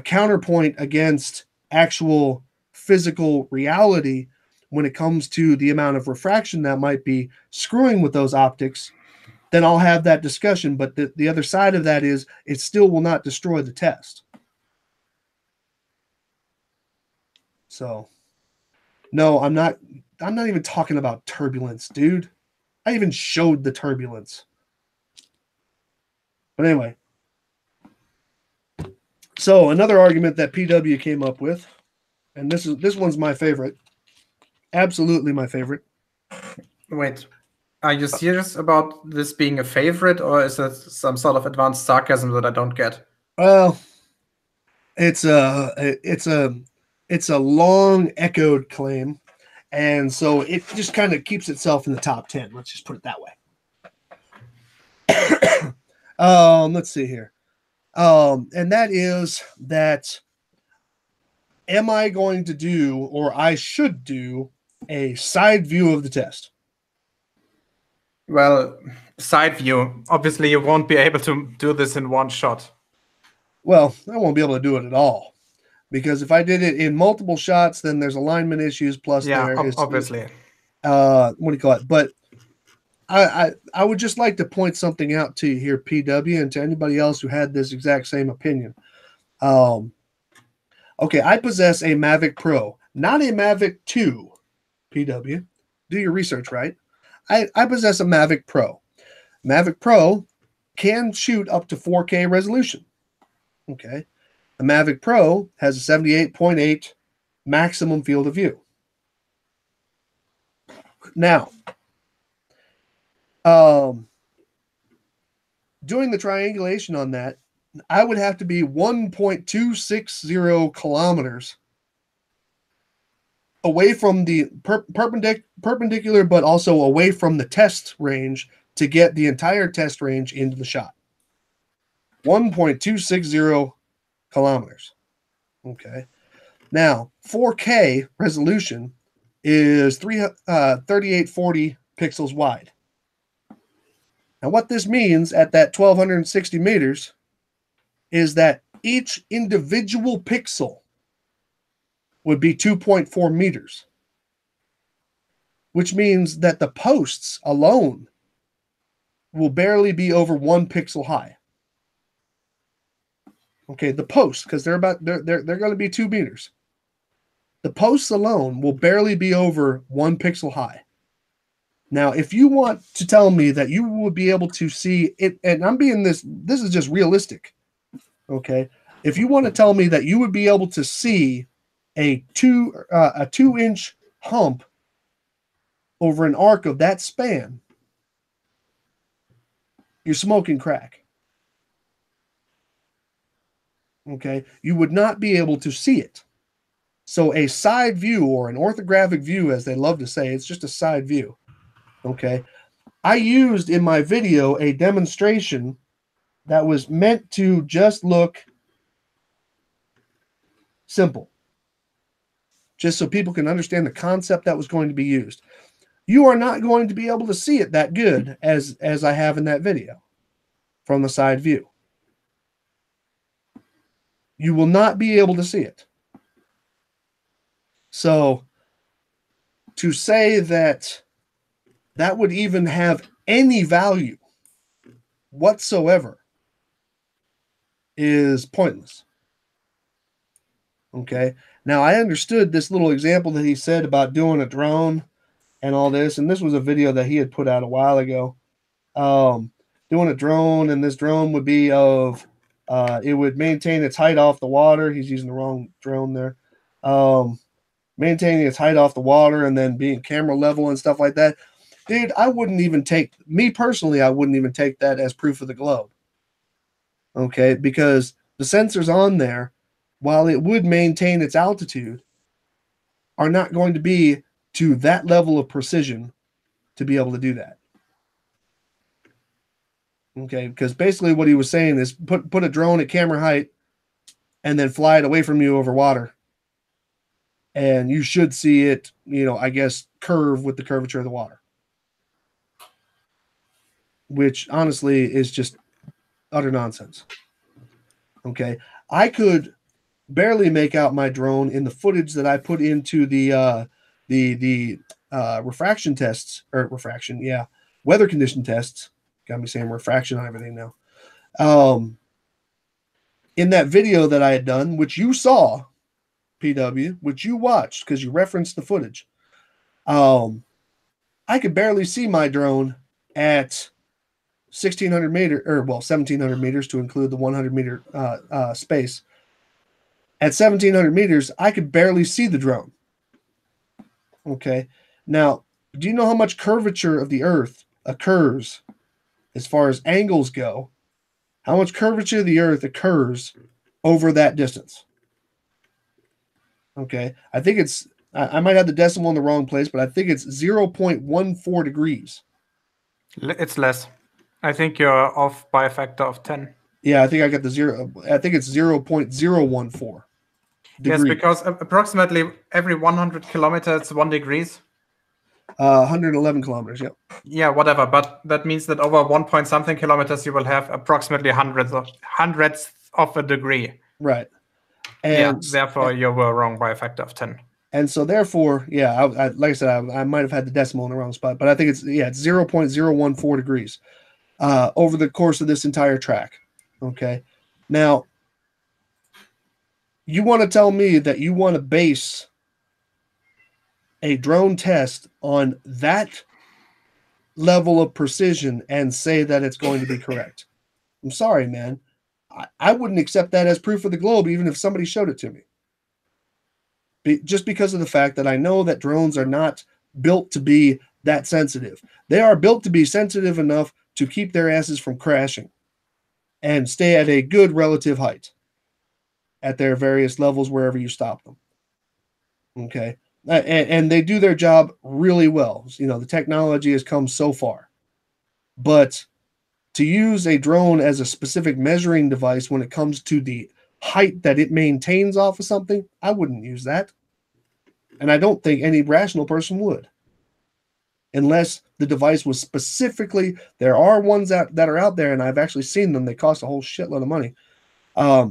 counterpoint against actual physical reality when it comes to the amount of refraction that might be screwing with those optics, then I'll have that discussion. But the other side of that is it still will not destroy the test. So, no, I'm not even talking about turbulence, dude. I even showed the turbulence. But anyway. So another argument that PW came up with, and this one's my favorite. Absolutely my favorite. Wait. Are you serious about this being a favorite, or is it some sort of advanced sarcasm that I don't get? Well, it's a long echoed claim, and so it just kind of keeps itself in the top 10. Let's just put it that way. Let's see here. And that is that, am I going to do, or I should do, a side view of the test? Well, side view. Obviously, you won't be able to do this in one shot. Well, I won't be able to do it at all, because if I did it in multiple shots, then there's alignment issues. Plus, obviously. What do you call it? But I would just like to point something out to you here, PW, and to anybody else who had this exact same opinion. Okay, I possess a Mavic Pro, not a Mavic 2, PW. Do your research, right? I possess a Mavic Pro. Mavic Pro can shoot up to 4K resolution. Okay. The Mavic Pro has a 78.8 maximum field of view. Now, doing the triangulation on that, I would have to be 1.260 kilometers away from the perpendicular, but also away from the test range to get the entire test range into the shot. 1.260 kilometers. Okay. Now, 4K resolution is 3840 pixels wide. Now, what this means at that 1260 meters is that each individual pixel would be 2.4 meters, which means that the posts alone will barely be over 1 pixel high. Okay, the posts, because they're going to be 2 meters. The posts alone will barely be over 1 pixel high. Now, if you want to tell me that you would be able to see it, and I'm being this is just realistic. Okay, if you want to tell me that you would be able to see a 2-inch hump over an arc of that span, you're smoking crack. Okay, you would not be able to see it. So a side view, or an orthographic view, as they love to say, it's just a side view. Okay, I used in my video a demonstration that was meant to just look simple, just so people can understand the concept that was going to be used. You are not going to be able to see it that good as I have in that video from the side view. You will not be able to see it. So to say that that would even have any value whatsoever is pointless. Okay. Now, I understood this little example that he said about doing a drone and all this, and this was a video that he had put out a while ago. Doing a drone, and this drone would be of, it would maintain its height off the water. He's using the wrong drone there. Maintaining its height off the water and then being camera level and stuff like that. Dude, I wouldn't even take that as proof of the globe. Okay, because the sensors on there, while it would maintain its altitude, are not going to be to that level of precision to be able to do that. Okay, because basically what he was saying is put a drone at camera height and then fly it away from you over water. And you should see it, I guess, curve with the curvature of the water. Which, honestly, is just utter nonsense. Okay? I could barely make out my drone in the footage that I put into the refraction tests, weather condition tests. Got me saying refraction on everything now. In that video that I had done, which you saw, PW, which you watched because you referenced the footage, I could barely see my drone at 1,600 meters, 1,700 meters to include the 100 meter space. At 1,700 meters, I could barely see the drone. Okay. Now, do you know how much curvature of the Earth occurs as far as angles go, how much curvature of the Earth occurs over that distance. Okay. I think it's, I might have the decimal in the wrong place, but I think it's 0.14 degrees. It's less. I think you're off by a factor of 10. Yeah, I think I got the zero. I think it's 0.014 degrees. Yes, because approximately every 100 kilometers, 1 degrees. 111 kilometers, yep. Yeah, whatever. But that means that over 1 point something kilometers, you will have approximately hundreds of a degree. Right. And therefore, you were wrong by a factor of 10. And so therefore, yeah, like I said, I might have had the decimal in the wrong spot, but I think it's 0.014 degrees over the course of this entire track. Okay. Now, you want to tell me that you want to base a drone test on that level of precision and say that it's going to be correct? I'm sorry, man. I wouldn't accept that as proof of the globe, even if somebody showed it to me. Just because of the fact that I know that drones are not built to be that sensitive. They are built to be sensitive enough to keep their asses from crashing and stay at a good relative height at their various levels wherever you stop them. Okay. And they do their job really well. You know, the technology has come so far. But to use a drone as a specific measuring device when it comes to the height that it maintains off of something, I wouldn't use that. And I don't think any rational person would. Unless the device was specifically, there are ones that are out there, and I've actually seen them. They cost a whole shitload of money.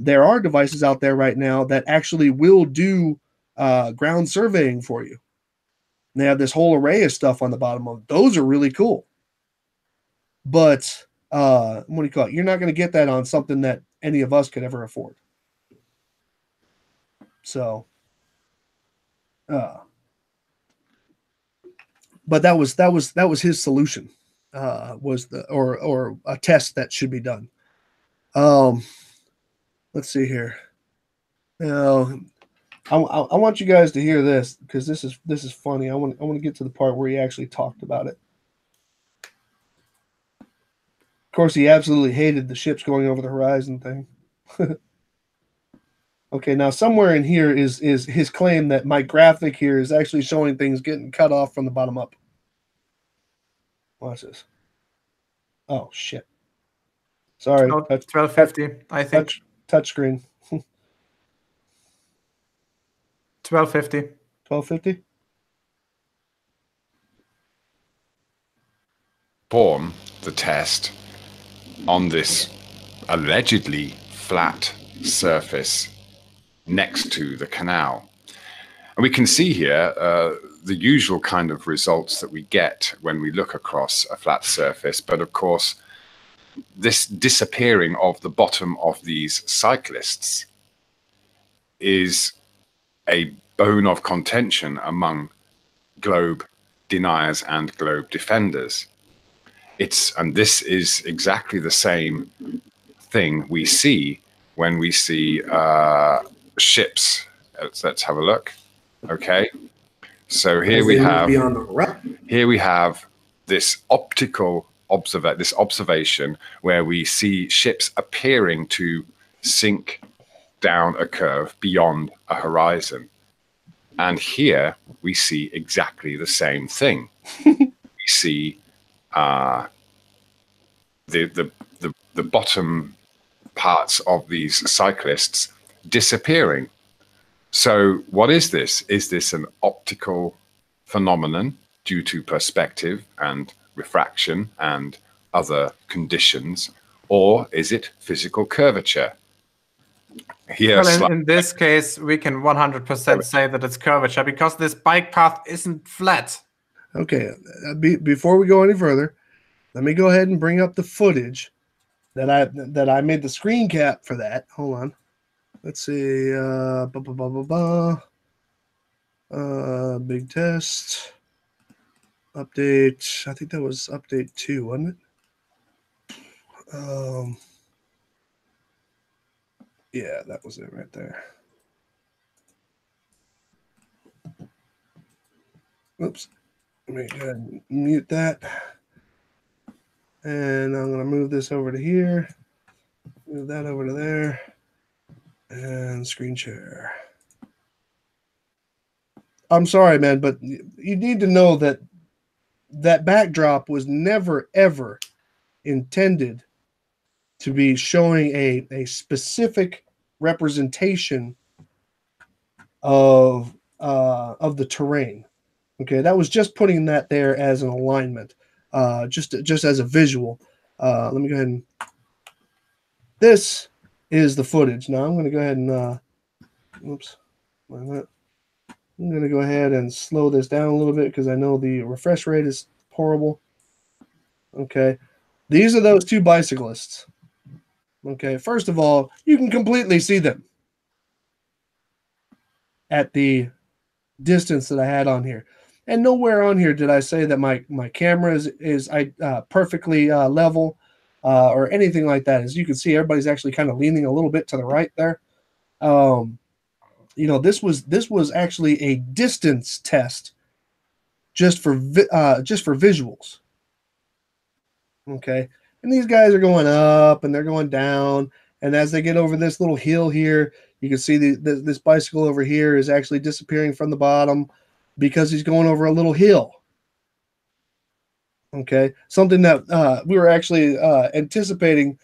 There are devices out there right now that actually will do ground surveying for you. And they have this whole array of stuff on the bottom of them. Those are really cool. But what do you call it? You're not going to get that on something that any of us could ever afford. So, but that was his solution. Was the or a test that should be done. Let's see here. Now, I want you guys to hear this because this is funny. I want to get to the part where he actually talked about it. Of course, he absolutely hated the ships going over the horizon thing. Okay, now somewhere in here is his claim that my graphic here is actually showing things getting cut off from the bottom up. Watch this. Oh shit! Sorry, 1250. I think touch screen. 1250. 1250. Perform the test on this allegedly flat surface next to the canal. And we can see here the usual kind of results that we get when we look across a flat surface. But of course, this disappearing of the bottom of these cyclists is a bone of contention among globe deniers and globe defenders. And this is exactly the same thing we see when we see ships. Let's have a look. Okay, so here we have this optical observation where we see ships appearing to sink down a curve beyond a horizon, and here we see exactly the same thing. We see the bottom parts of these cyclists disappearing. So what is this? Is this an optical phenomenon due to perspective and refraction and other conditions, or is it physical curvature? Here, well, in this case, we can 100% say that it's curvature because this bike path isn't flat. Okay, before we go any further, let me go ahead and bring up the footage that I made the screen cap for that. Hold on. Let's see. Big test. Update. I think that was update 2, wasn't it? Yeah, that was it right there. Oops. Let me go ahead and mute that. And I'm going to move this over to here. Move that over to there. And screen share. I'm sorry, man, but you need to know that that backdrop was never, ever intended to be showing a specific representation of the terrain. Okay, that was just putting that there as an alignment, just as a visual. Let me go ahead and. This is the footage. Now I'm going to go ahead and. Oops. I'm going to go ahead and slow this down a little bit because I know the refresh rate is horrible. Okay. These are those two bicyclists. Okay. First of all, you can completely see them at the distance that I had on here. And nowhere on here did I say that my camera is perfectly level or anything like that. As you can see, everybody's actually kind of leaning a little bit to the right there. You know, this was actually a distance test just for visuals. Okay, and these guys are going up and they're going down, and as they get over this little hill here, you can see this bicycle over here is actually disappearing from the bottom because he's going over a little hill. Okay, something that we were actually anticipating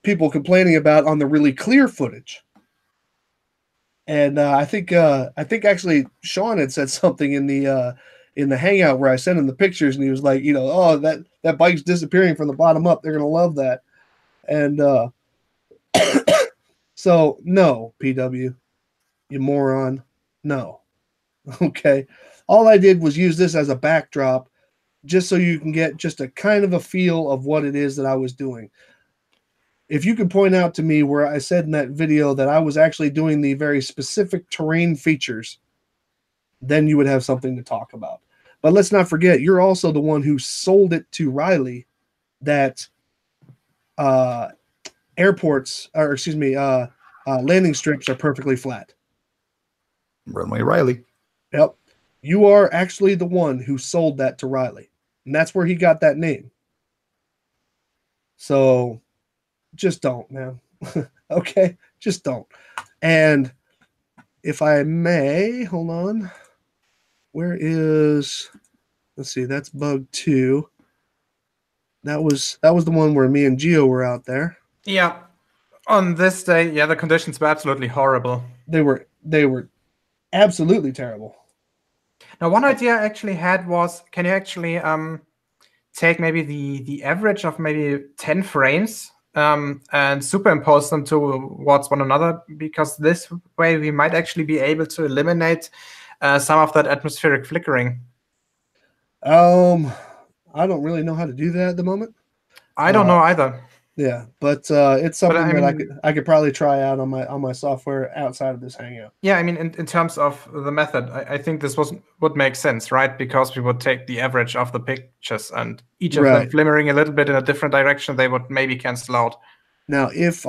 people complaining about on the really clear footage. And I think actually Sean had said something in the hangout where I sent him the pictures, and he was like, you know, oh, that bike's disappearing from the bottom up. They're gonna love that. And so no, PW, you moron, no. Okay, all I did was use this as a backdrop, just so you can get just a kind of a feel of what it is that I was doing. If you could point out to me where I said in that video that I was actually doing the very specific terrain features, then you would have something to talk about. But let's not forget, you're also the one who sold it to Riley that landing strips are perfectly flat. Runway Riley. Yep. You are actually the one who sold that to Riley. And that's where he got that name. So just don't, man. Okay? Just don't. And if I may, hold on. Where is, let's see, that's bug 2. That was the one where me and Gio were out there. Yeah. On this day, yeah, the conditions were absolutely horrible. They were absolutely terrible. Now, one idea I actually had was, can you actually take maybe the average of maybe 10 frames and superimpose them towards one another? Because this way we might actually be able to eliminate some of that atmospheric flickering. I don't really know how to do that at the moment. I don't know either. Yeah, but it's something that I could probably try out on my software outside of this Hangout. Yeah, I mean, in terms of the method, I think this would make sense, right? Because we would take the average of the pictures, and each of them flimmering a little bit in a different direction, they would maybe cancel out. Now, where's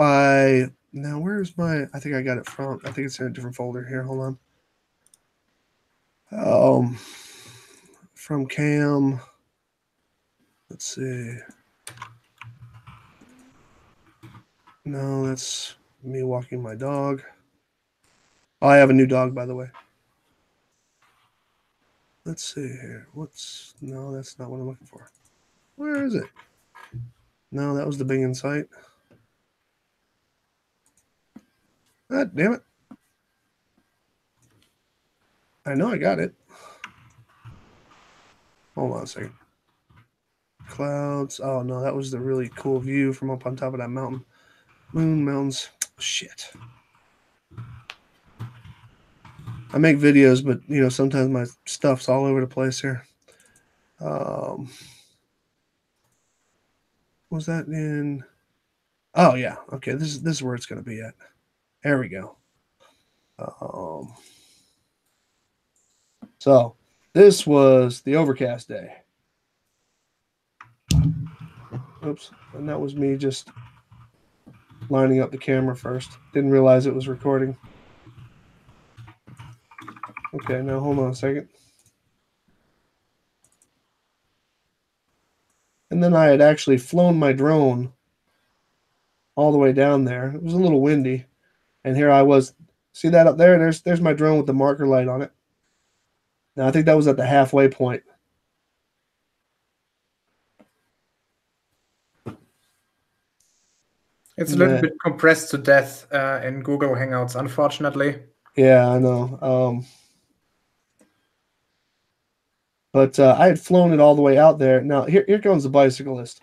my? I think I got it from. I think it's in a different folder here. Hold on. From Cam. Let's see. No, that's me walking my dog. Oh, I have a new dog, by the way. Let's see here. No, that's not what I'm looking for. Where is it? No, that was the Bing Insight. God damn it. I know I got it. Hold on a second. Clouds. Oh, no, that was the really cool view from up on top of that mountain. Mountains. Shit. I make videos, but, you know, sometimes my stuff's all over the place here. Was that in? Oh, yeah. Okay, this is where it's going to be at. There we go. So this was the overcast day. Oops. And that was me just lining up the camera first. Didn't realize it was recording. Okay, now hold on a second. And And then I had actually flown my drone all the way down there. It was a little windy. And here I was. See that up there? There's my drone with the marker light on it. Now, I think that was at the halfway point. It's a little bit compressed to death in Google Hangouts, unfortunately. Yeah, I know. But I had flown it all the way out there. Now, here comes the bicyclist.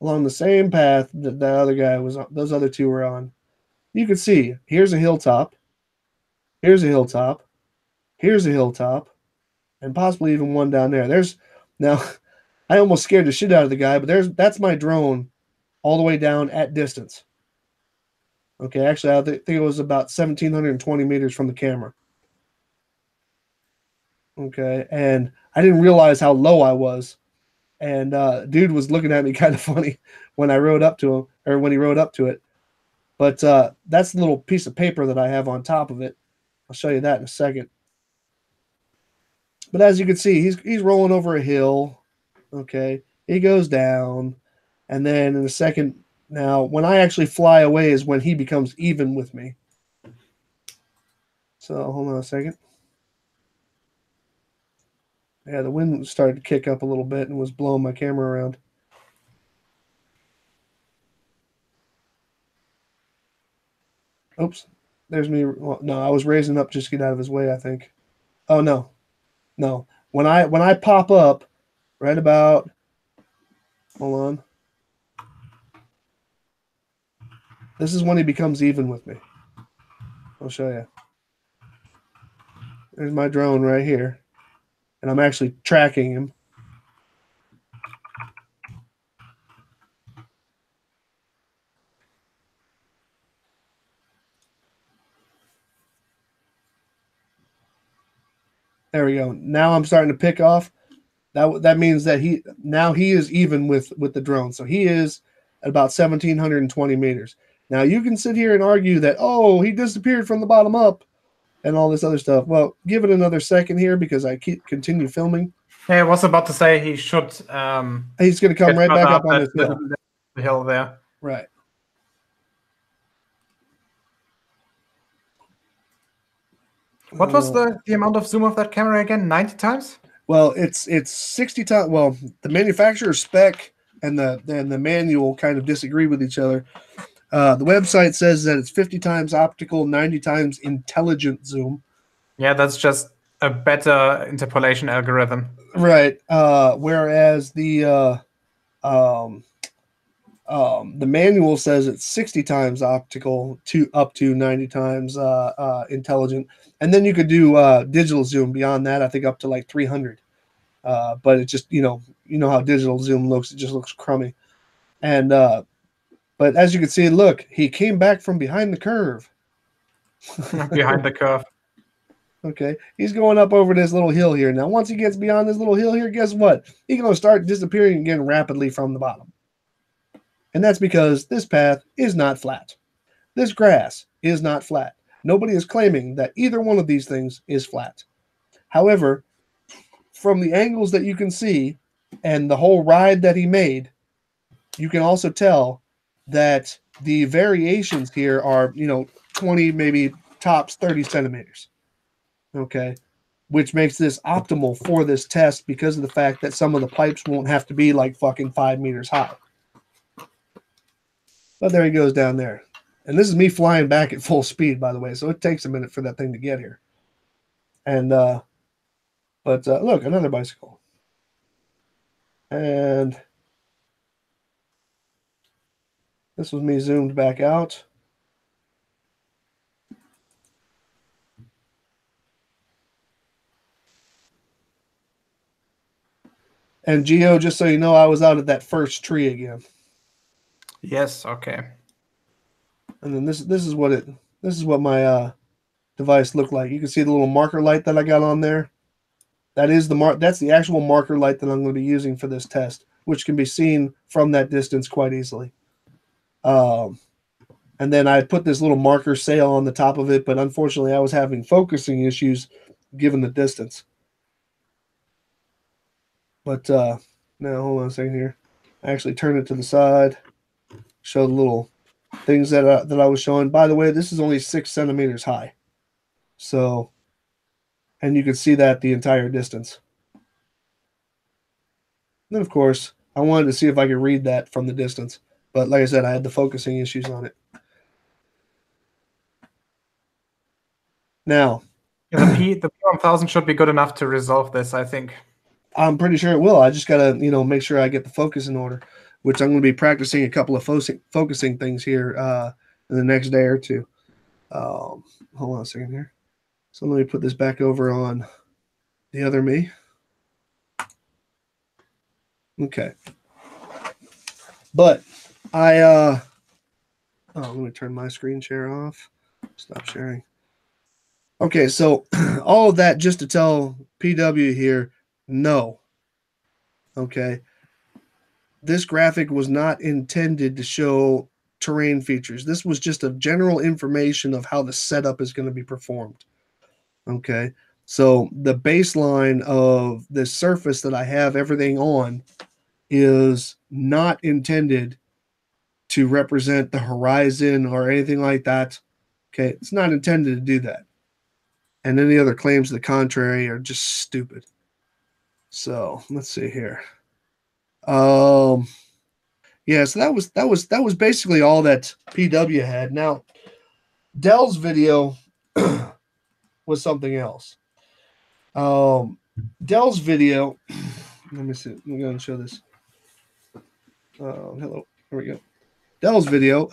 Along the same path that the other guy was on, those other two were on. You can see, here's a hilltop. Here's a hilltop. Here's a hilltop. And possibly even one down there. Now, I almost scared the shit out of the guy, but that's my drone all the way down at distance. Okay, actually, I think it was about 1,720 meters from the camera. Okay, and I didn't realize how low I was. And dude was looking at me kind of funny when I rode up to him, or when he rode up to it. But that's the little piece of paper that I have on top of it. I'll show you that in a second. But as you can see, he's rolling over a hill. Okay, he goes down, and then in a second, now when I actually fly away is when he becomes even with me. So hold on a second. Yeah, the wind started to kick up a little bit and was blowing my camera around. Oops. There's me. Well, no, I was raising up just to get out of his way, I think. Oh, no. No. When I pop up right about, hold on. This is when he becomes even with me. I'll show you. There's my drone right here. And I'm actually tracking him. There we go. Now I'm starting to pick off. That means that he is even with the drone. So he is at about 1,720 meters. Now you can sit here and argue that, oh, he disappeared from the bottom up and all this other stuff. Well, give it another second here because I continue filming. Yeah, I was about to say he should. He's going to come right back up on this hill. The hill there. Right. What was the amount of zoom of that camera again? 90 times? Well, it's 60 times. Well, the manufacturer's spec and the manual kind of disagree with each other. The website says that it's 50 times optical, 90 times intelligent zoom. Yeah, that's just a better interpolation algorithm. Right. Whereas the manual says it's 60 times optical to up to 90 times intelligent. And then you could do digital zoom beyond that, I think up to like 300. But it just, you know how digital zoom looks. It just looks crummy. And but as you can see, look, he came back from behind the curve. Behind the curve. Okay. He's going up over this little hill here. Now, once he gets beyond this little hill here, guess what? He's going to start disappearing again rapidly from the bottom. And that's because this path is not flat. This grass is not flat. Nobody is claiming that either one of these things is flat. However, from the angles that you can see and the whole ride that he made, you can also tell that the variations here are, 20, maybe tops 30 centimeters. Okay. Which makes this optimal for this test because of the fact that some of the pipes won't have to be like fucking 5 meters high. But there he goes down there. And this is me flying back at full speed, by the way. So it takes a minute for that thing to get here. And, but look, another bicycle. And this was me zoomed back out. And Geo, just so you know, I was out at that first tree again. Yes, okay. And then this is what my device looked like. You can see the little marker light that I got on there. That's the actual marker light that I'm going to be using for this test, which can be seen from that distance quite easily. And then I put this little marker sail on the top of it, but unfortunately I was having focusing issues given the distance. But now hold on a second here. I actually turned it to the side, show the little things that I was showing. By the way, this is only 6 centimeters high. So, and you can see that the entire distance. And then, of course, I wanted to see if I could read that from the distance. But like I said, I had the focusing issues on it. Now, yeah, the P1000 should be good enough to resolve this, I think. I'm pretty sure it will. I just got to, make sure I get the focus in order, which I'm going to be practicing a couple of focusing things here in the next day or two. Hold on a second here. So let me put this back over on the other me. Okay. But let me turn my screen share off. Stop sharing. Okay, so all of that just to tell PW here, no. Okay. This graphic was not intended to show terrain features. This was just a general information of how the setup is going to be performed. Okay. So the baseline of the surface that I have everything on is not intended to represent the horizon or anything like that. Okay. It's not intended to do that. And any other claims to the contrary are just stupid. So let's see here. Yeah, so that was basically all that PW had. Now, Dell's video was something else. Dell's video, let me see. I'm going to show this. Hello. Here we go. Dell's video.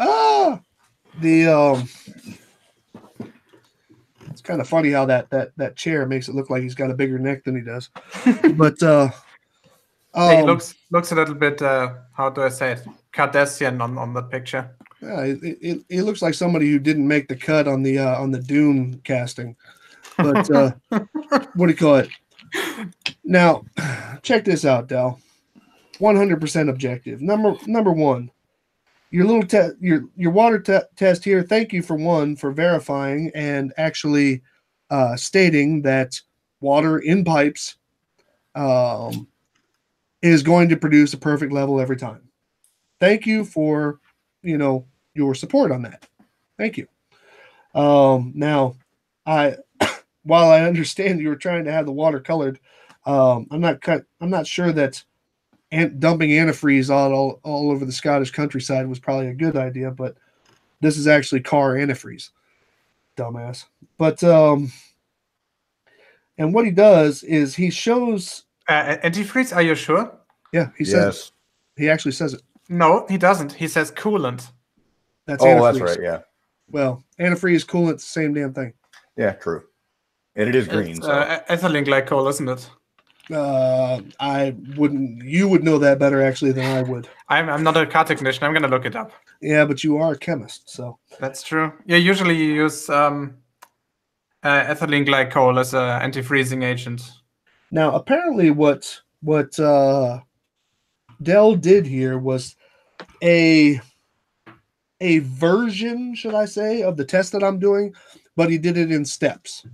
It's kind of funny how that chair makes it look like he's got a bigger neck than he does. But he looks a little bit how do I say it? Cardassian on the picture. Yeah, it looks like somebody who didn't make the cut on the Dune casting. But what do you call it? Now, check this out, Del. 100% objective. Number one, your little your water test here. Thank you for verifying and actually stating that water in pipes is going to produce a perfect level every time. Thank you for your support on that. Thank you. Now, while I understand you were trying to have the water colored, I'm not sure that dumping antifreeze all over the Scottish countryside was probably a good idea, but this is actually car antifreeze, dumbass. But and what he does is he shows antifreeze. Are you sure? Yeah, he says it. He actually says it. No, he doesn't. He says coolant. That's antifreeze. That's right. Yeah. Well, antifreeze, coolant, the same damn thing. Yeah, true. And it is green. It's, ethylene glycol, isn't it? I wouldn't. You would know that better actually than I would. I'm not a car technician. I'm gonna look it up. Yeah, but you are a chemist, so that's true. Yeah, usually you use ethylene glycol as an anti-freezing agent. Now, apparently, what Dell did here was a version, should I say, of the test that I'm doing, but he did it in steps.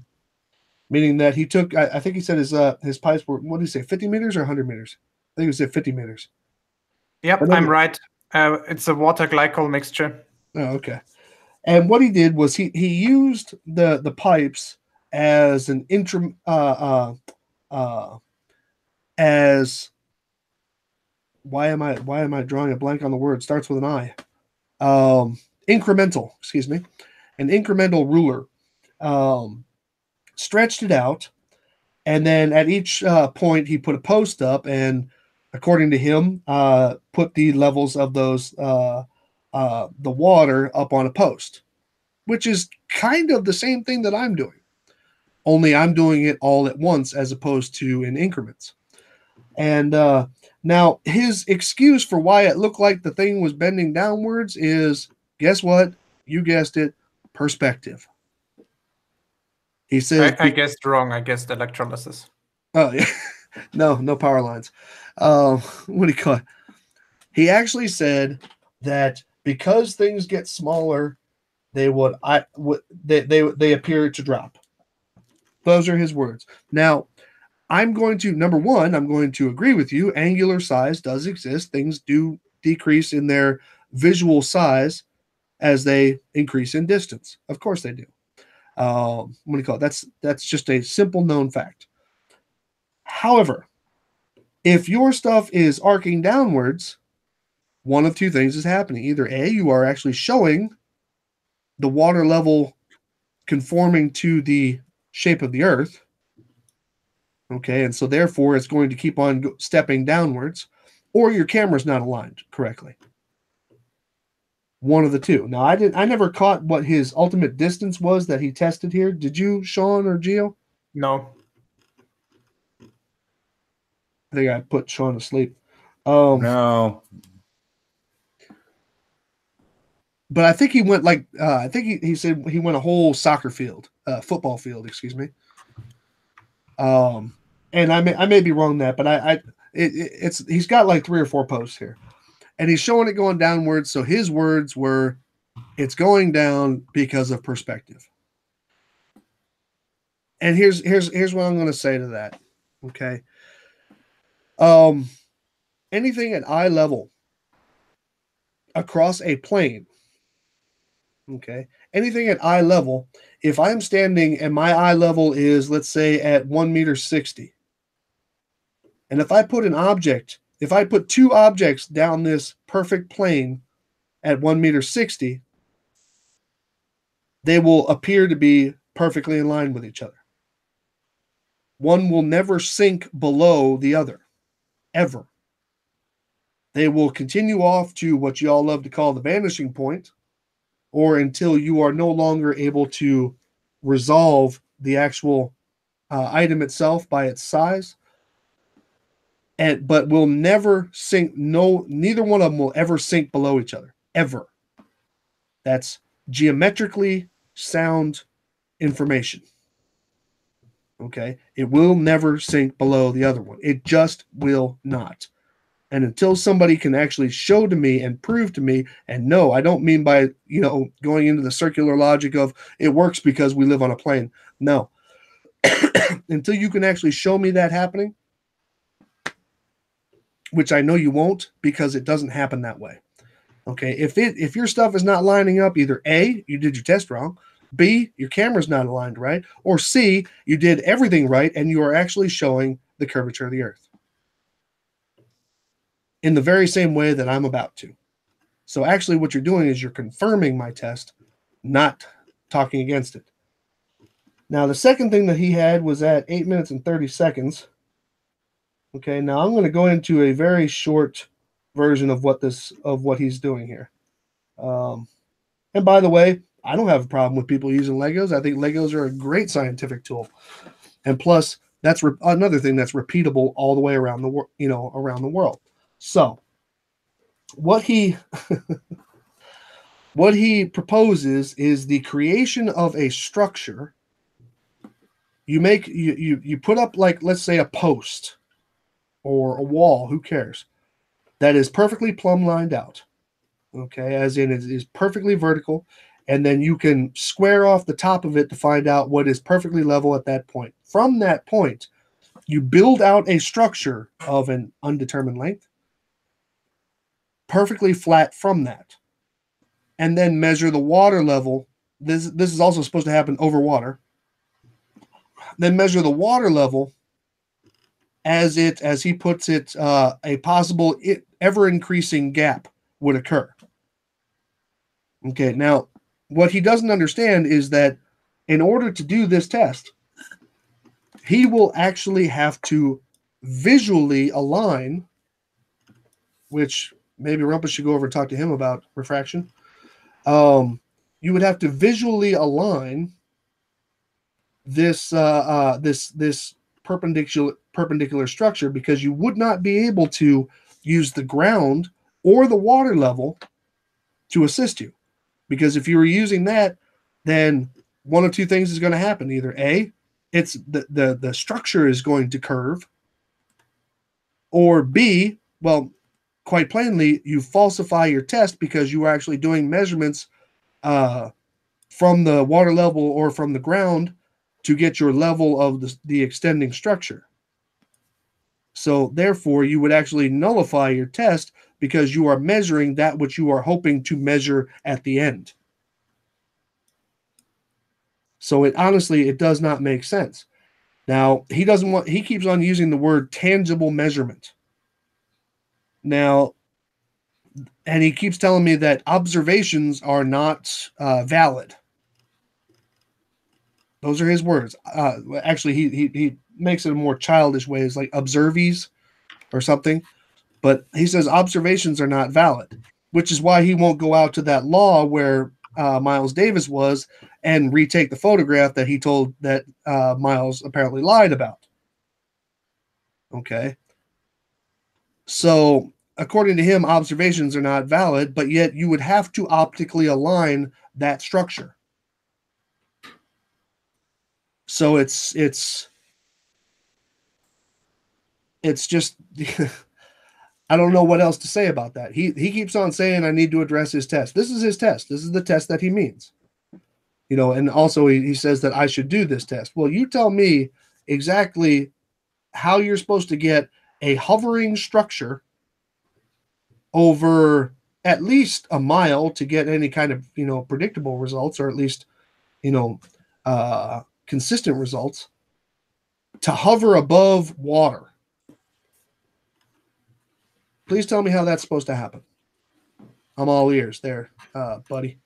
Meaning that he took, I think he said his pipes were, what did he say, 50 meters or 100 meters? I think he said 50 meters. Yep, I'm right. It's a water glycol mixture. Oh, okay. And what he did was he used the pipes as an as why am I drawing a blank on the word? Starts with an I. Incremental, excuse me, an incremental ruler. Stretched it out, and then at each point he put a post up, and according to him, put the levels of those the water up on a post, which is kind of the same thing that I'm doing, only I'm doing it all at once as opposed to in increments. And now his excuse for why it looked like the thing was bending downwards is, guess what? You guessed it, perspective. He says, I guessed wrong. I guessed electrolysis. Oh, yeah. No power lines. What do you call it? He actually said that because things get smaller, they appear to drop. Those are his words. Now, I'm going to, number one, I'm going to agree with you. Angular size does exist. Things do decrease in their visual size as they increase in distance. Of course they do. What do you call it? That's just a simple known fact. However, if your stuff is arcing downwards, one of two things is happening. Either A, you are actually showing the water level conforming to the shape of the earth. Okay, and so therefore it's going to keep on stepping downwards, or your camera's not aligned correctly. One of the two. Now, I never caught what his ultimate distance was that he tested here. Did you, Sean or Gio? No. I think I put Sean to sleep. No. But I think he went like I think he said he went a whole soccer field, football field, excuse me. And I may be wrong that, but it's he's got like 3 or 4 posts here, and he's showing it going downwards. So his words were, "It's going down because of perspective." And here's what I'm going to say to that. Okay. Anything at eye level across a plane. Okay. Anything at eye level, if I'm standing and my eye level is, let's say, at 1.60 meters, and if I put if I put 2 objects down this perfect plane at 1.60 meters, they will appear to be perfectly in line with each other. One will never sink below the other, ever. They will continue off to what you all love to call the vanishing point, or until you are no longer able to resolve the actual item itself by its size. But will never sink. Neither one of them will ever sink below each other, ever. That's geometrically sound information. Okay, it will never sink below the other one. It just will not. And until somebody can actually show to me and prove to me, and no, I don't mean by, going into the circular logic of it works because we live on a plane. No. Until you can actually show me that happening, which I know you won't, because it doesn't happen that way. Okay, if your stuff is not lining up, either A, you did your test wrong, B, your camera's not aligned right, or C, you did everything right and you are actually showing the curvature of the earth in the very same way that I'm about to. So actually what you're doing is you're confirming my test, not talking against it. Now, the second thing that he had was at 8 minutes and 30 seconds. Okay, now I'm going to go into a very short version of what he's doing here. And by the way, I don't have a problem with people using Legos. I think Legos are a great scientific tool. And plus, that's another thing that's repeatable all the way around the world. So, what he proposes is the creation of a structure. You put up, like, let's say, a post or a wall, who cares, that is perfectly plumb lined out. Okay, as in it is perfectly vertical, and then you can square off the top of it to find out what is perfectly level at that point. From that point, you build out a structure of an undetermined length, perfectly flat from that, and then measure the water level. This is also supposed to happen over water. Then measure the water level as he puts it, a possible ever increasing gap would occur. Okay, now what he doesn't understand is that in order to do this test, he will actually have to visually align, which maybe Rumpus should go over and talk to him about refraction. You would have to visually align this perpendicular structure, because you would not be able to use the ground or the water level to assist you. Because if you were using that, then one of two things is going to happen. Either A, it's the structure is going to curve, or B, well, quite plainly, you falsify your test because you are actually doing measurements from the water level or from the ground to get your level of the extending structure. So therefore, you would actually nullify your test because you are measuring that which you are hoping to measure at the end. So it does not make sense. Now, he keeps on using the word tangible measurement. Now, and he keeps telling me that observations are not valid. Those are his words. Actually, he makes it a more childish way. It's like observees or something. But he says observations are not valid, which is why he won't go out to that law where Miles Davis was and retake the photograph that he told that Miles apparently lied about. Okay. So, according to him, observations are not valid, but yet you would have to optically align that structure. So it's just I don't know what else to say about that. He keeps on saying I need to address his test. This is his test. This is the test that he means. And also he says that I should do this test. Well, you tell me exactly how you're supposed to get a hovering structure over at least a mile to get any kind of, predictable results, or at least, consistent results, to hover above water. Please tell me how that's supposed to happen. I'm all ears there, buddy.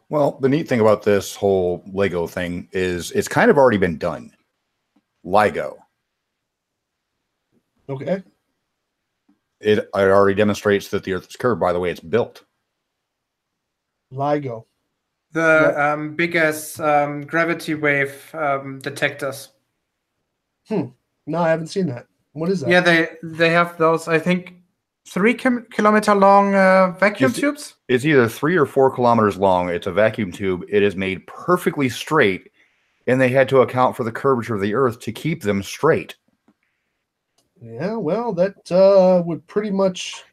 Well, the neat thing about this whole LEGO thing is it's kind of already been done. LIGO. Okay. It already demonstrates that the Earth is curved by the way it's built. LIGO. The biggest gravity wave detectors. No, I haven't seen that. What is that? Yeah, they have those, I think, 3 kilometer long vacuum tubes. It's either 3 or 4 kilometers long. It's a vacuum tube. It is made perfectly straight, and they had to account for the curvature of the Earth to keep them straight. Yeah, well, that would pretty much.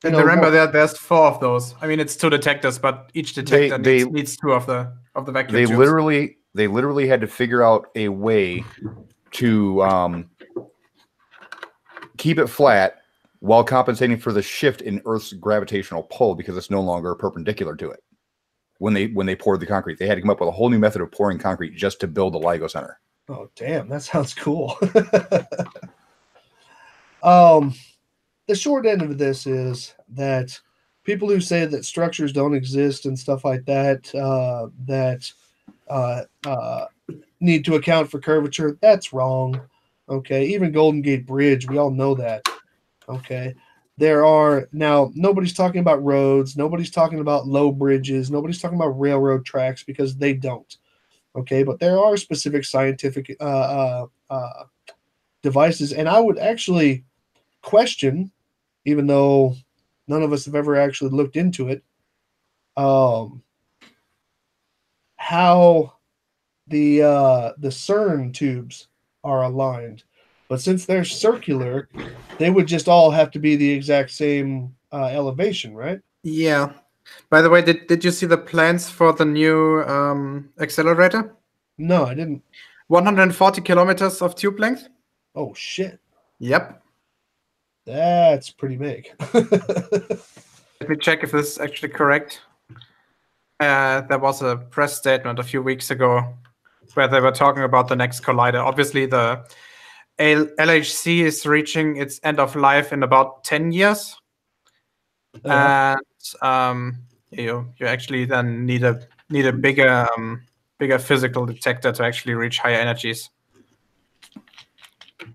And remember that there's 4 of those. I mean, it's 2 detectors, but each detector needs 2 of the vacuum tubes. They literally had to figure out a way to keep it flat while compensating for the shift in Earth's gravitational pull, because it's no longer perpendicular to it. When they poured the concrete, they had to come up with a whole new method of pouring concrete just to build the LIGO Center. Oh, damn, that sounds cool. The short end of this is that people who say that structures don't exist and stuff like that, need to account for curvature, that's wrong. Okay, even Golden Gate Bridge, we all know that. Okay, nobody's talking about roads, nobody's talking about low bridges, nobody's talking about railroad tracks, because they don't. Okay, but there are specific scientific devices, and I would actually question, even though none of us have ever actually looked into it, how the CERN tubes are aligned. But since they're circular, they would just all have to be the exact same elevation, right? Yeah. By the way, did you see the plans for the new accelerator? No, I didn't. 140 kilometers of tube length. Oh, shit. Yep. That's pretty big. Let me check if this is actually correct. There was a press statement a few weeks ago where they were talking about the next collider. Obviously, the LHC is reaching its end of life in about 10 years. And you actually then need a bigger physical detector to actually reach higher energies.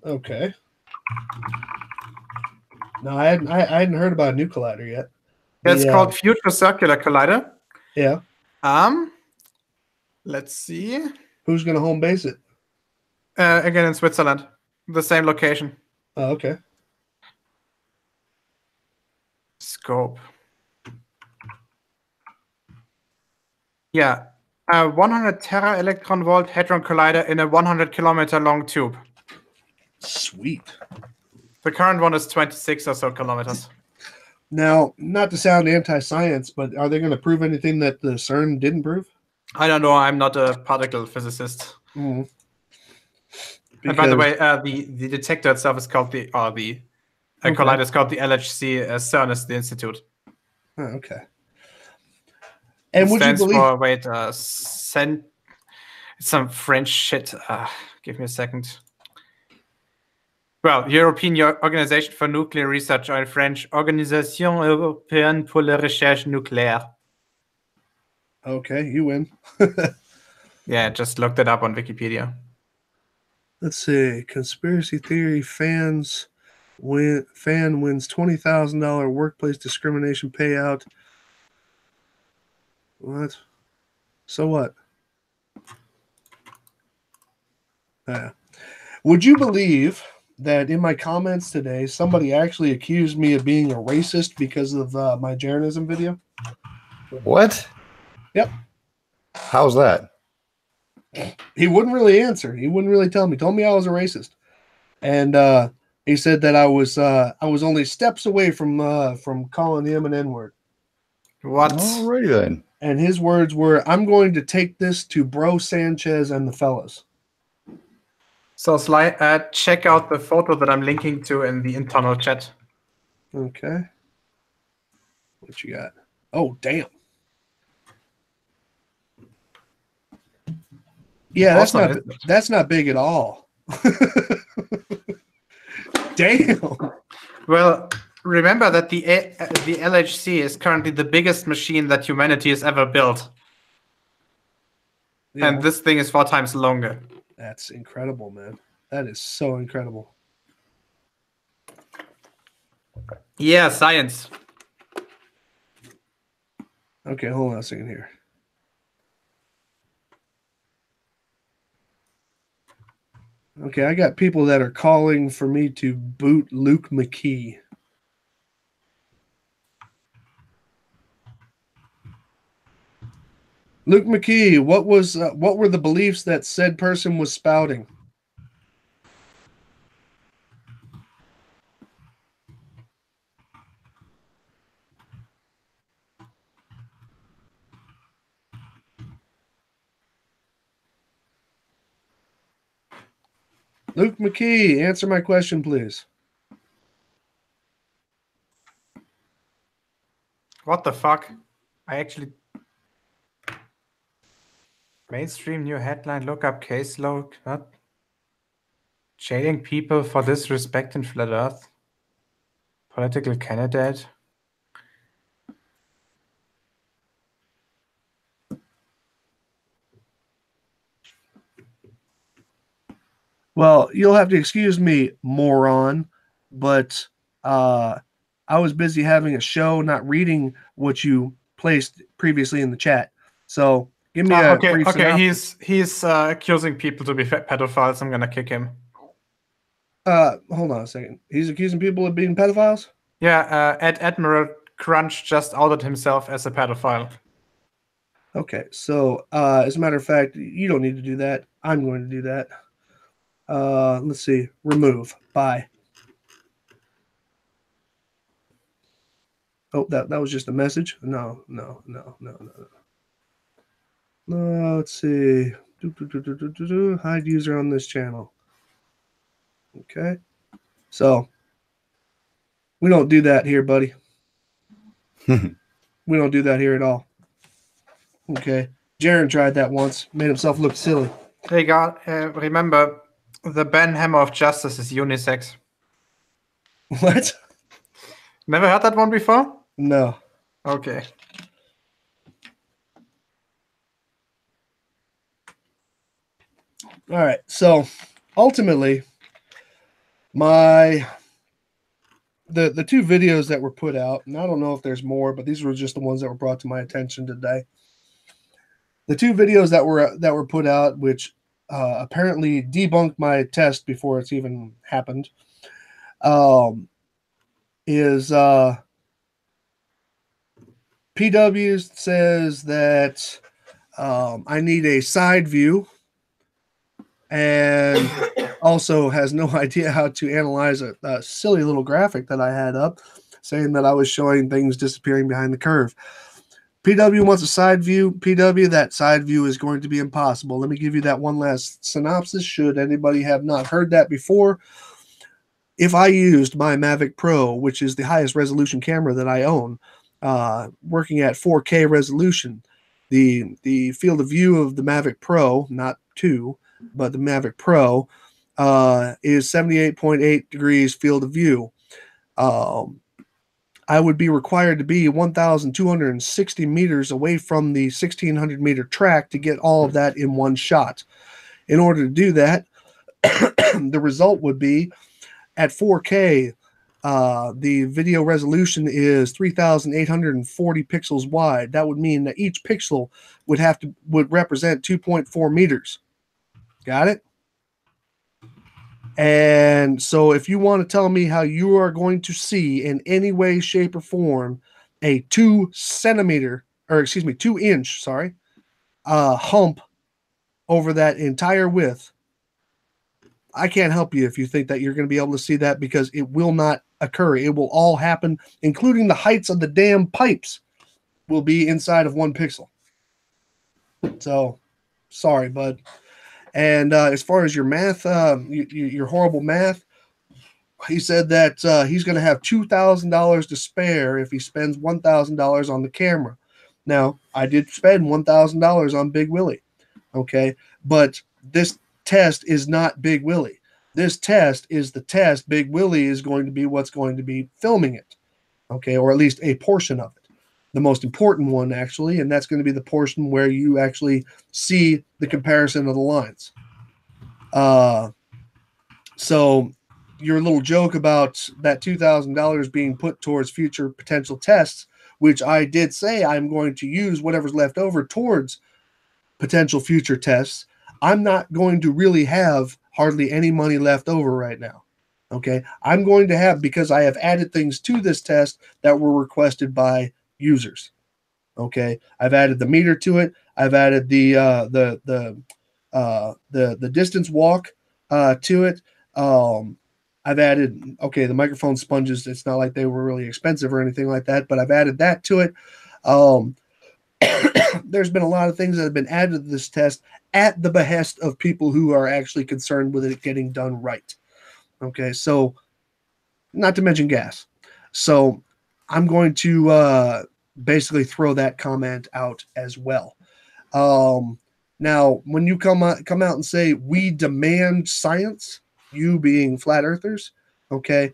Okay. No, I hadn't heard about a new collider yet. It's called Future Circular Collider. Yeah. Let's see. Who's going to home base it? Again in Switzerland, the same location. Oh, okay. Scope. Yeah, a 100 tera electron volt hadron collider in a 100 kilometer long tube. Sweet. The current one is 26 or so kilometers. Now, not to sound anti-science, but are they going to prove anything that the CERN didn't prove? I don't know. I'm not a particle physicist. Mm. And by the way, the detector itself is called collider is called the LHC. CERN is the institute. Oh, okay. And it would stands you believe? For some French shit. Give me a second. Well, European Organization for Nuclear Research, or in French, Organisation Européenne pour la Recherche Nucléaire. Okay, you win. Yeah, just looked it up on Wikipedia. Let's see. Conspiracy theory fan wins $20,000 workplace discrimination payout. What? So what? Would you believe that in my comments today, somebody actually accused me of being a racist because of my Jeranism video? What? Yep. How's that? He wouldn't really answer. He wouldn't really tell me. Told me I was a racist, and he said that I was only steps away from calling him an N-word. What? Alrighty then. And his words were, "I'm going to take this to Bro Sanchez and the fellas." So, Sly, check out the photo that I'm linking to in the internal chat. Okay. What you got? Oh, damn. Yeah, that's not big at all. Damn. Well, remember that the LHC is currently the biggest machine that humanity has ever built. Yeah. And this thing is 4 times longer. That's incredible, man. That is so incredible. Yeah, science. Okay, hold on a second here. Okay, I got people that are calling for me to boot Luke McKee. Luke McKee, what were the beliefs that said person was spouting? Luke McKee, answer my question, please. What the fuck? Mainstream new headline, look up case log. What? Jailing people for disrespect in flat earth. Political candidate. Well, you'll have to excuse me, moron, but I was busy having a show, not reading what you placed previously in the chat. So give me a brief synopsis. He's accusing people to be pedophiles. I'm gonna kick him. Hold on a second. He's accusing people of being pedophiles? Yeah, Admiral Crunch just outed himself as a pedophile. Okay, so as a matter of fact, you don't need to do that. I'm going to do that. Let's see. Remove. Bye. Oh, that was just a message. No. Let's see. Hide user on this channel. Okay. So we don't do that here, buddy. We don't do that here at all. Okay. Jaren tried that once. Made himself look silly. Hey, God, remember, the Ben Hammer of Justice is unisex. What? Never heard that one before? No. Okay. All right. So ultimately, the 2 videos that were put out, and I don't know if there's more, but these were just the ones that were brought to my attention today. The 2 videos that were put out, which apparently debunked my test before it's even happened, is PW says that I need a side view, and also has no idea how to analyze a silly little graphic that I had up saying that I was showing things disappearing behind the curve. PW wants a side view. PW, that side view is going to be impossible. Let me give you that one last synopsis, should anybody have not heard that before. If I used my Mavic Pro, which is the highest resolution camera that I own, working at 4K resolution, the field of view of the Mavic Pro, not 2, but the Mavic Pro, is 78.8 degrees field of view. I would be required to be 1,260 meters away from the 1,600 meter track to get all of that in one shot. In order to do that, the result would be at 4K, the video resolution is 3,840 pixels wide. That would mean that each pixel would represent 2.4 meters. Got it? And so if you want to tell me how you are going to see in any way, shape, or form a 2 inch, hump over that entire width, I can't help you if you think that you're going to be able to see that, because it will not occur. It will all happen, including the heights of the damn pipes will be inside of 1 pixel. So, sorry, bud. And as far as your math, your horrible math, he said that he's going to have $2,000 to spare if he spends $1,000 on the camera. Now, I did spend $1,000 on Big Willie, okay? But this test is not Big Willie. This test is the test. Big Willie is going to be what's going to be filming it, okay? Or at least a portion of it. The most important one, actually, and that's going to be the portion where you actually see the comparison of the lines. So your little joke about that $2,000 being put towards future potential tests, which I did say I'm going to use whatever's left over towards potential future tests, I'm not going to really have hardly any money left over right now. Okay, I'm going to have, because I have added things to this test that were requested by users. Okay, I've added the meter to it. I've added the distance walk to it. I've added, okay, the microphone sponges. It's not like they were really expensive or anything like that, but I've added that to it. There's been a lot of things that have been added to this test at the behest of people who are actually concerned with it getting done right. Okay, so not to mention gas. So I'm going to basically throw that comment out as well. Now, when you come out and say we demand science, you being flat earthers, okay,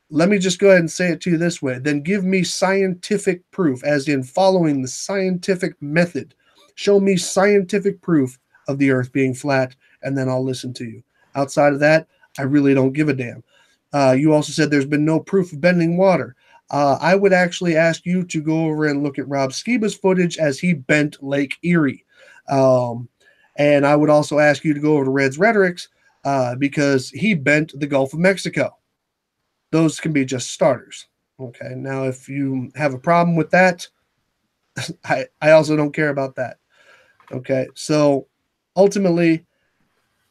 let me just go ahead and say it to you this way. Then give me scientific proof, as in following the scientific method. Show me scientific proof of the earth being flat, and then I'll listen to you. Outside of that, I really don't give a damn. You also said there's been no proof of bending water. I would actually ask you to go over and look at Rob Skiba's footage as he bent Lake Erie. And I would also ask you to go over to Red's Rhetorics because he bent the Gulf of Mexico. Those can be just starters. Okay, now if you have a problem with that, I also don't care about that. Okay, so ultimately,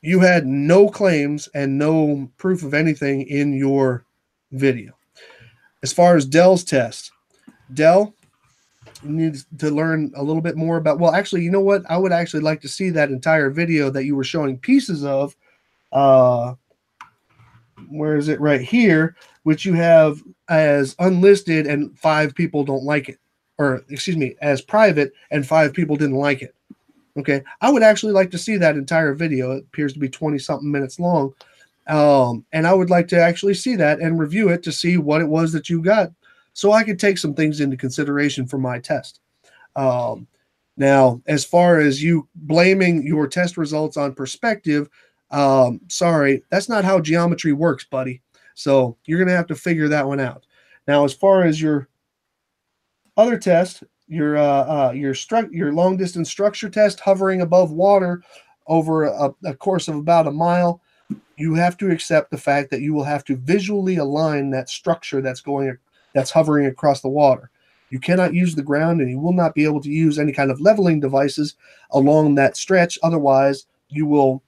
you had no claims and no proof of anything in your video. As far as Dell's test, Dell, you need to learn a little bit more about, well, actually, you know what? I would actually like to see that entire video that you were showing pieces of. Where is it? Right here, which you have as unlisted and 5 people don't like it. Or, excuse me, as private and 5 people didn't like it. Okay, I would actually like to see that entire video. It appears to be 20-something minutes long. And I would like to actually see that and review it to see what it was that you got, so I could take some things into consideration for my test. Now, as far as you blaming your test results on perspective, sorry, that's not how geometry works, buddy. So you're going to have to figure that one out. Now, as far as your other test, your long distance structure test, hovering above water over a course of about a mile, you have to accept the fact that you will have to visually align that structure that's hovering across the water. You cannot use the ground, and you will not be able to use any kind of leveling devices along that stretch. Otherwise, you will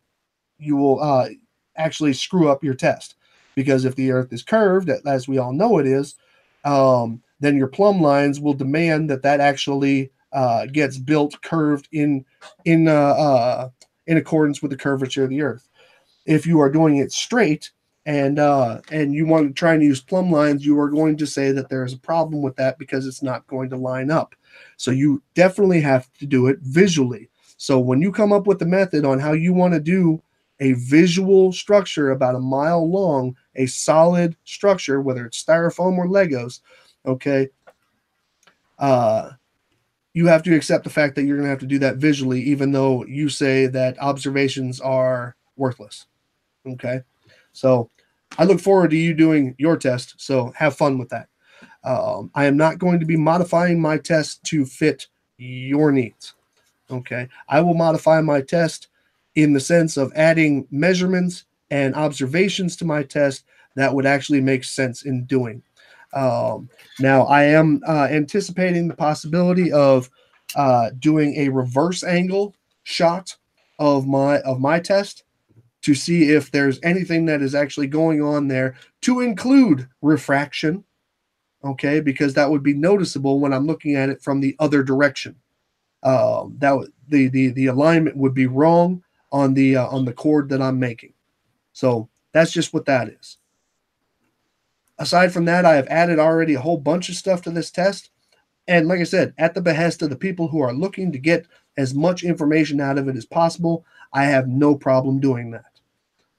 actually screw up your test, because if the earth is curved, as we all know it is, then your plumb lines will demand that actually gets built curved in accordance with the curvature of the Earth. If you are doing it straight and you want to try and use plumb lines, you are going to say that there is a problem with that because it's not going to line up. So you definitely have to do it visually. So when you come up with a method on how you want to do a visual structure about a mile long, a solid structure, whether it's styrofoam or Legos, okay, you have to accept the fact that you're going to have to do that visually, even though you say that observations are worthless. Okay, so I look forward to you doing your test. So have fun with that. I am not going to be modifying my test to fit your needs. Okay, I will modify my test in the sense of adding measurements and observations to my test that would actually make sense in doing. Now, I am anticipating the possibility of doing a reverse angle shot of my test to see if there's anything that is actually going on there, to include refraction, okay, because that would be noticeable when I'm looking at it from the other direction. The alignment would be wrong on the chord that I'm making. So that's just what that is. Aside from that, I have added already a whole bunch of stuff to this test. And like I said, at the behest of the people who are looking to get as much information out of it as possible, I have no problem doing that.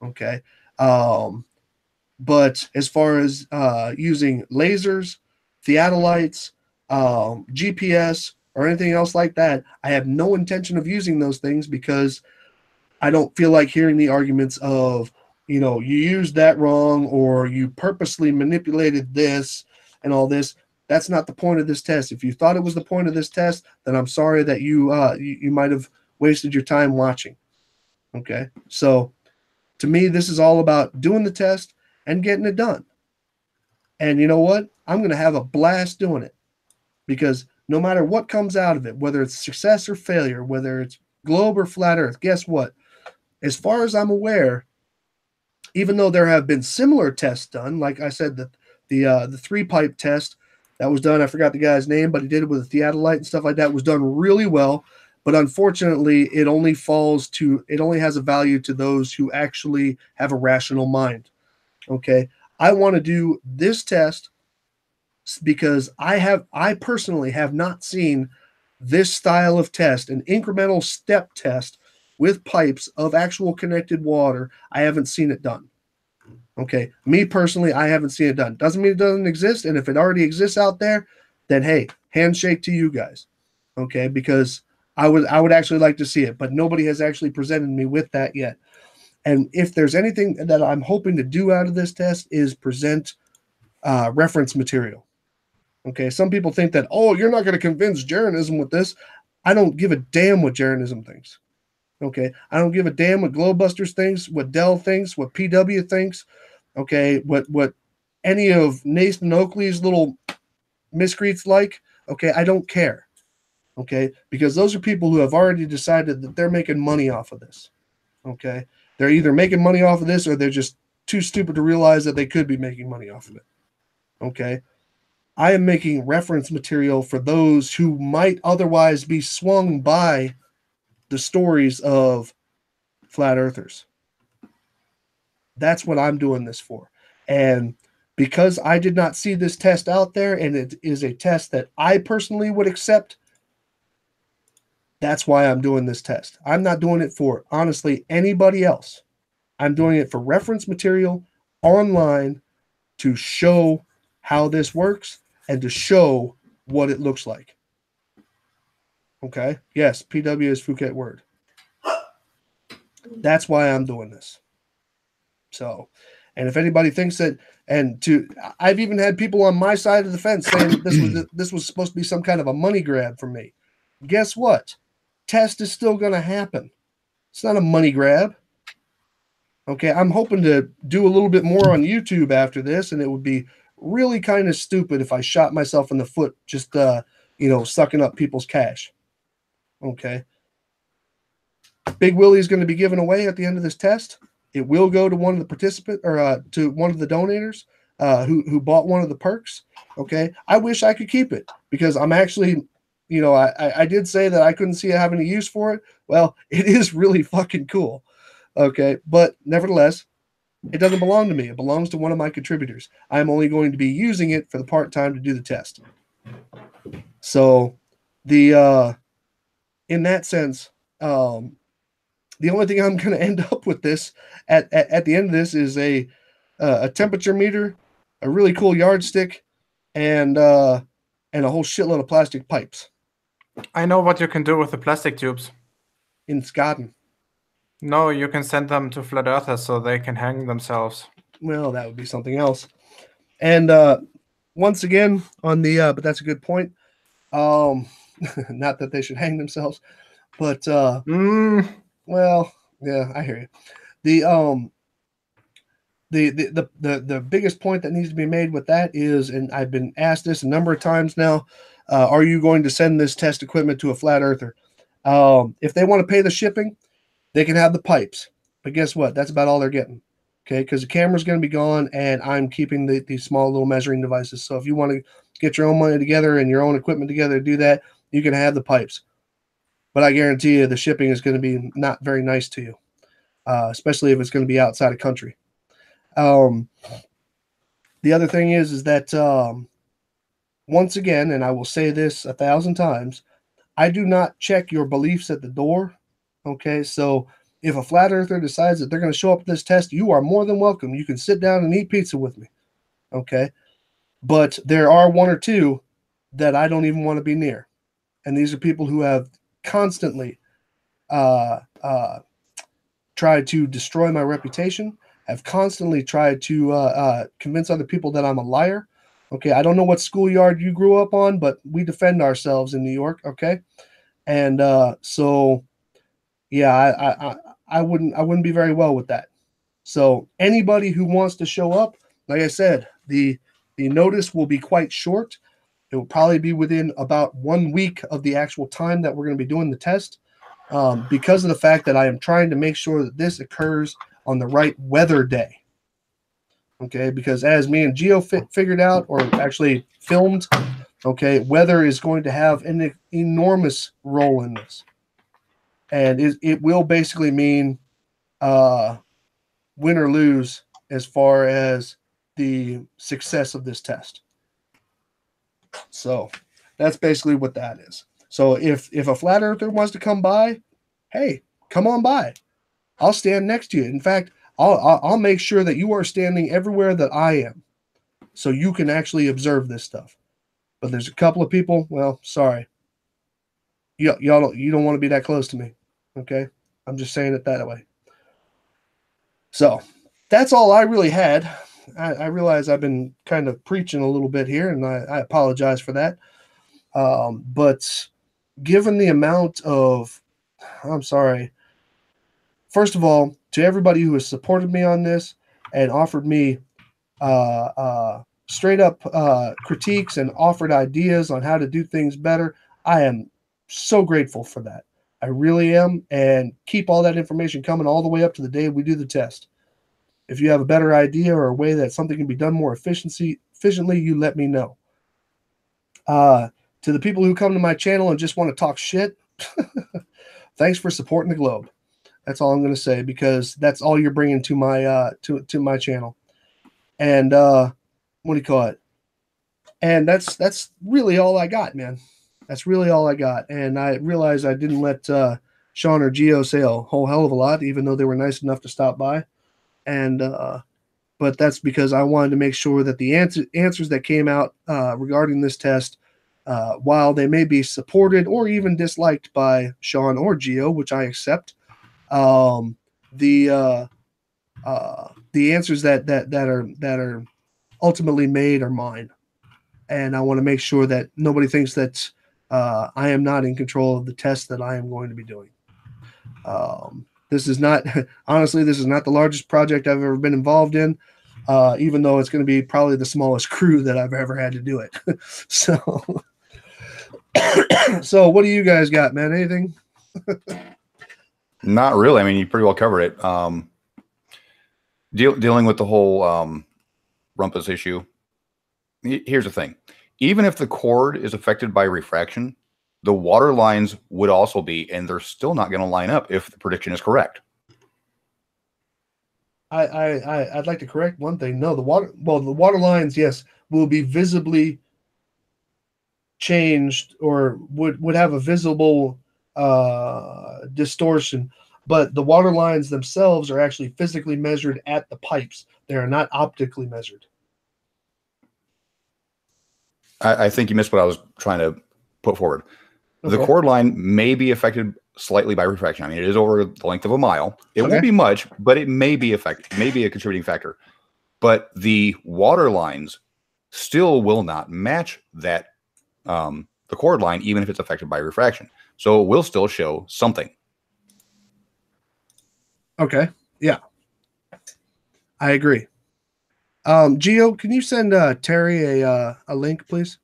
Okay. But as far as using lasers, theodolites, GPS, or anything else like that, I have no intention of using those things because I don't feel like hearing the arguments of, you used that wrong or you purposely manipulated this and all this. That's not the point of this test. If you thought it was the point of this test, then I'm sorry that you might have wasted your time watching. Okay, so to me, this is all about doing the test and getting it done. And you know what? I'm going to have a blast doing it because no matter what comes out of it, whether it's success or failure, whether it's globe or flat Earth, guess what? As far as I'm aware, even though there have been similar tests done, like I said, the 3-pipe test that was done, I forgot the guy's name, but he did it with a theodolite and stuff like that, was done really well. But unfortunately, it only has a value to those who actually have a rational mind. Okay, I want to do this test because I personally have not seen this style of test, an incremental step test with pipes of actual connected water. I haven't seen it done. Okay, me personally, I haven't seen it done. Doesn't mean it doesn't exist, and if it already exists out there, then hey, handshake to you guys. Okay, because I would actually like to see it, but nobody has actually presented me with that yet. And if there's anything that I'm hoping to do out of this test is present reference material. Okay, some people think that, oh, you're not going to convince Jeranism with this. I don't give a damn what Jeranism thinks. Okay, I don't give a damn what Globebusters thinks, what Dell thinks, what PW thinks. Okay, what any of Nathan Oakley's little miscreants like. Okay, I don't care. Okay, because those are people who have already decided that they're making money off of this. Okay, they're either making money off of this or they're just too stupid to realize that they could be making money off of it. Okay, I am making reference material for those who might otherwise be swung by the stories of flat earthers. That's what I'm doing this for. And because I did not see this test out there and it is a test that I personally would accept, that's why I'm doing this test. I'm not doing it for, honestly, anybody else. I'm doing it for reference material online to show how this works and to show what it looks like. Okay? Yes, PW is Phuket word. That's why I'm doing this. So, and if anybody thinks that, I've even had people on my side of the fence saying this was supposed to be some kind of a money grab for me. Guess what? Test is still going to happen. It's not a money grab. Okay, I'm hoping to do a little bit more on YouTube after this, and it would be really kind of stupid if I shot myself in the foot just sucking up people's cash. Okay. Big Willie is going to be given away at the end of this test. It will go to one of the participants or to one of the donators who bought one of the perks. Okay. I wish I could keep it because I'm actually you know, I did say that I couldn't see having a use for it. Well, it is really fucking cool. Okay. But nevertheless, it doesn't belong to me. It belongs to one of my contributors. I'm only going to be using it for the part-time to do the test. So the in that sense, the only thing I'm going to end up with this at the end of this is a temperature meter, a really cool yardstick, and a whole shitload of plastic pipes. I know what you can do with the plastic tubes. In Scotland. No, you can send them to flat earthers so they can hang themselves. Well, that would be something else. And once again on the but that's a good point. Not that they should hang themselves, but well, yeah, I hear you. The biggest point that needs to be made with that is, and I've been asked this a number of times now, are you going to send this test equipment to a flat earther? If they want to pay the shipping, they can have the pipes. But guess what? That's about all they're getting. Okay, because the camera's going to be gone, and I'm keeping these small little measuring devices. So if you want to get your own money together and your own equipment together to do that, you can have the pipes. But I guarantee you the shipping is going to be not very nice to you, especially if it's going to be outside of country. The other thing is that once again, and I will say this 1,000 times, I do not check your beliefs at the door. Okay, so if a flat earther decides that they're going to show up at this test, you are more than welcome. You can sit down and eat pizza with me. Okay, but there are one or two that I don't even want to be near, and these are people who have constantly tried to destroy my reputation. Have constantly tried to convince other people that I'm a liar. Okay, I don't know what schoolyard you grew up on, but we defend ourselves in New York. Okay, and so yeah, I wouldn't be very well with that. So anybody who wants to show up, like I said, the notice will be quite short. It will probably be within about 1 week of the actual time that we're going to be doing the test, because of the fact that I am trying to make sure that this occurs on the right weather day. Okay, because as me and Geo figured out, or actually filmed, okay, weather is going to have an enormous role in this. And it will basically mean win or lose as far as the success of this test. So that's basically what that is. So if a flat earther wants to come by, hey, come on by. I'll stand next to you. In fact, I'll make sure that you are standing everywhere that I am, so you can actually observe this stuff. But there's a couple of people. Well, sorry, you don't want to be that close to me. Okay, I'm just saying it that way. So that's all I really had. I realize I've been kind of preaching a little bit here, and I apologize for that. But given the amount of, I'm sorry. First of all, to everybody who has supported me on this and offered me straight up critiques and offered ideas on how to do things better, I am so grateful for that. I really am. And keep all that information coming all the way up to the day we do the test. If you have a better idea or a way that something can be done more efficiently, you let me know. To the people who come to my channel and just want to talk shit, thanks for supporting the Globe. That's all I'm going to say, because that's all you're bringing to my to my channel. And what do you call it? And that's really all I got, man. That's really all I got. And I realized I didn't let Sean or Geo say a whole hell of a lot, even though they were nice enough to stop by. And but that's because I wanted to make sure that the answers that came out regarding this test, while they may be supported or even disliked by Sean or Geo, which I accept, the answers that are ultimately made are mine, and I want to make sure that nobody thinks that I am not in control of the test that I am going to be doing. This is not, honestly, this is not the largest project I've ever been involved in, even though it's going to be probably the smallest crew that I've ever had to do it. So, so what do you guys got, man? Anything? Not really. I mean, you pretty well covered it. Dealing with the whole rumpus issue. Here's the thing. Even if the cord is affected by refraction, the water lines would also be, and they're still not going to line up if the prediction is correct. I'd like to correct one thing. No, the water lines, yes, will be visibly changed or would have a visible distortion, but the water lines themselves are actually physically measured at the pipes. They are not optically measured. I think you missed what I was trying to put forward. Okay. The cord line may be affected slightly by refraction. I mean, it is over the length of a mile. It won't be much, but it may be affected, may be a contributing factor. But the water lines still will not match that the cord line, even if it's affected by refraction. So it will still show something. Okay. Yeah. I agree. Gio, can you send Terry a link, please?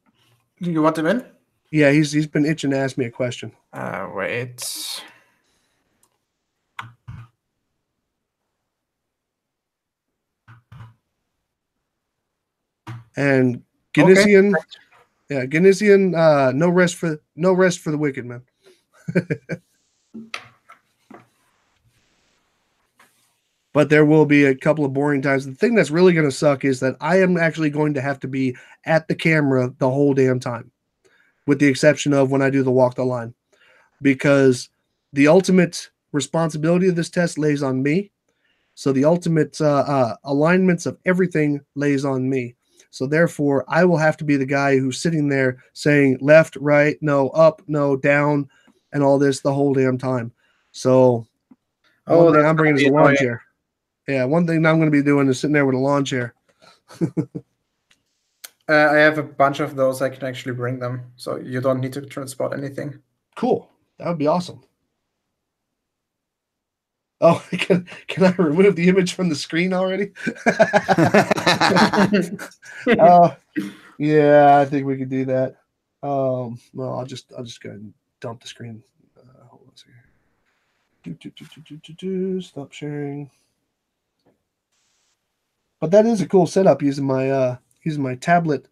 Do you want him in? Yeah, he's been itching to ask me a question. Wait. And Genesian, yeah, Genesian, no rest for the wicked, man. But there will be a couple of boring times. The thing that's really going to suck is that I am actually going to have to be at the camera the whole damn time, with the exception of when I do the walk the line, because the ultimate responsibility of this test lays on me. So the ultimate alignments of everything lays on me. So therefore, I will have to be the guy who's sitting there saying left, right, no, up, no, down, and all this the whole damn time. So one thing I'm bringing is a lawn chair. Yeah, one thing I'm going to be doing is sitting there with a lawn chair. I have a bunch of those. I can actually bring them, so you don't need to transport anything. Cool. That would be awesome. Oh, can I remove the image from the screen already? Yeah, I think we could do that. Well, I'll just go ahead and dump the screen. Hold on a second. Stop sharing. But that is a cool setup using my tablet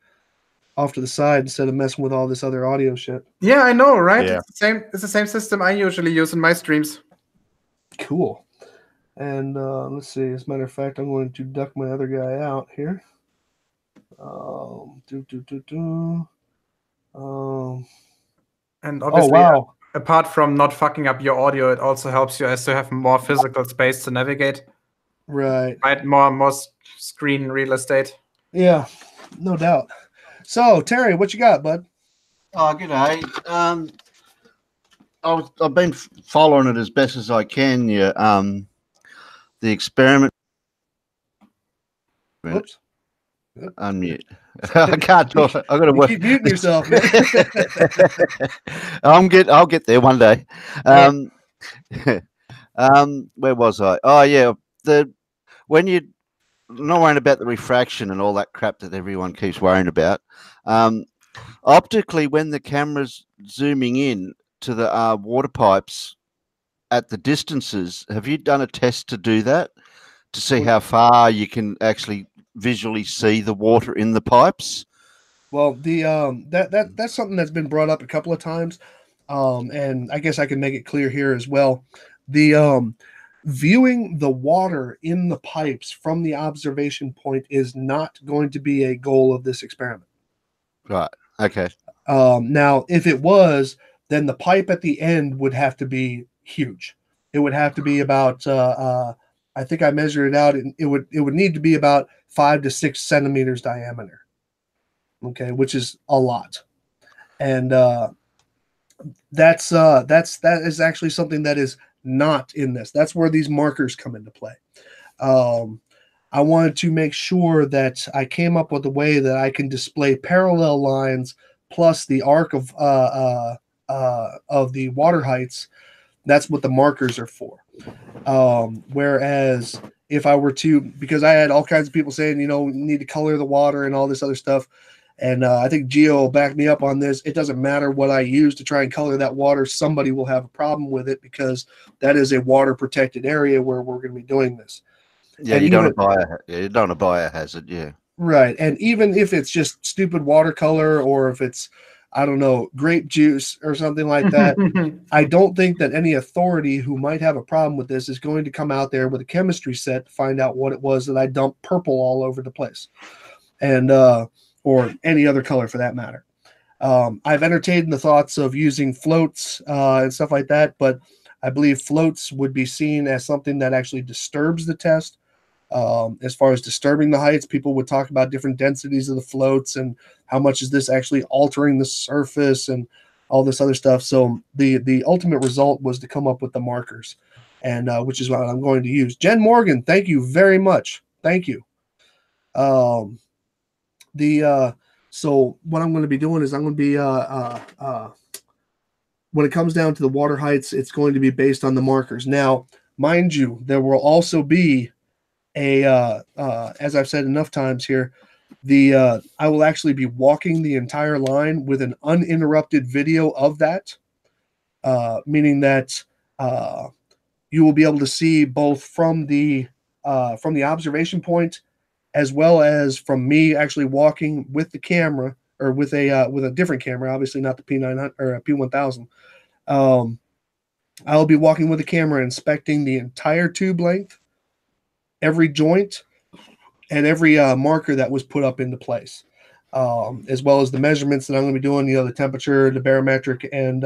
off to the side instead of messing with all this other audio shit. Yeah, I know, right? Yeah. It's the same system I usually use in my streams. Cool. And let's see. As a matter of fact, I'm going to duck my other guy out here. And obviously, wow. Apart from not fucking up your audio, it also helps you as to have more physical space to navigate. Right. More screen real estate. Yeah, no doubt. So, Terry, what you got, bud? Oh, g'day. I've been following it as best as I can. Yeah. The experiment. Whoops. Unmute. I can't talk. I've got to work. Keep muting yourself, man. I'll get there one day. Where was I? Oh yeah, when you're not worrying about the refraction and all that crap that everyone keeps worrying about. Optically, when the camera's zooming in to the water pipes at the distances, have you done a test to do that to see how far you can actually visually see the water in the pipes? Well, the that's something that's been brought up a couple of times, and I guess I can make it clear here as well. The viewing the water in the pipes from the observation point is not going to be a goal of this experiment. Right. Okay. Now, if it was, then the pipe at the end would have to be huge. It would have to be about I think I measured it out. It would need to be about 5 to 6 centimeters diameter. Okay, which is a lot, and that is actually something that is not in this. That's where these markers come into play. I wanted to make sure that I came up with a way that I can display parallel lines plus the arc of the water heights. That's what the markers are for. Whereas if I were to, because I had all kinds of people saying, you need to color the water and all this other stuff. And I think Gio will back me up on this. It doesn't matter what I use to try and color that water. Somebody will have a problem with it because that is a water protected area where we're going to be doing this. Yeah, you don't want to buy a hazard. Yeah. Right. And even if it's just stupid watercolor or if it's I don't know, grape juice or something like that. I don't think that any authority who might have a problem with this is going to come out there with a chemistry set to find out what it was that I dumped purple all over the place, and or any other color for that matter. I've entertained the thoughts of using floats and stuff like that, but I believe floats would be seen as something that actually disturbs the test. As far as disturbing the heights, people would talk about different densities of the floats and how much is this actually altering the surface and all this other stuff. So the ultimate result was to come up with the markers, and which is what I'm going to use. Jen Morgan, thank you very much. Thank you. So what I'm going to be doing is I'm going to be when it comes down to the water heights, it's going to be based on the markers. Now, mind you, there will also be as I've said enough times here, I will actually be walking the entire line with an uninterrupted video of that, meaning that you will be able to see both from the observation point as well as from me actually walking with the camera or with a different camera, obviously not the P900 or P1000. I'll be walking with the camera, inspecting the entire tube length, every joint, and every marker that was put up into place, as well as the measurements that I'm going to be doing, the temperature, the barometric, and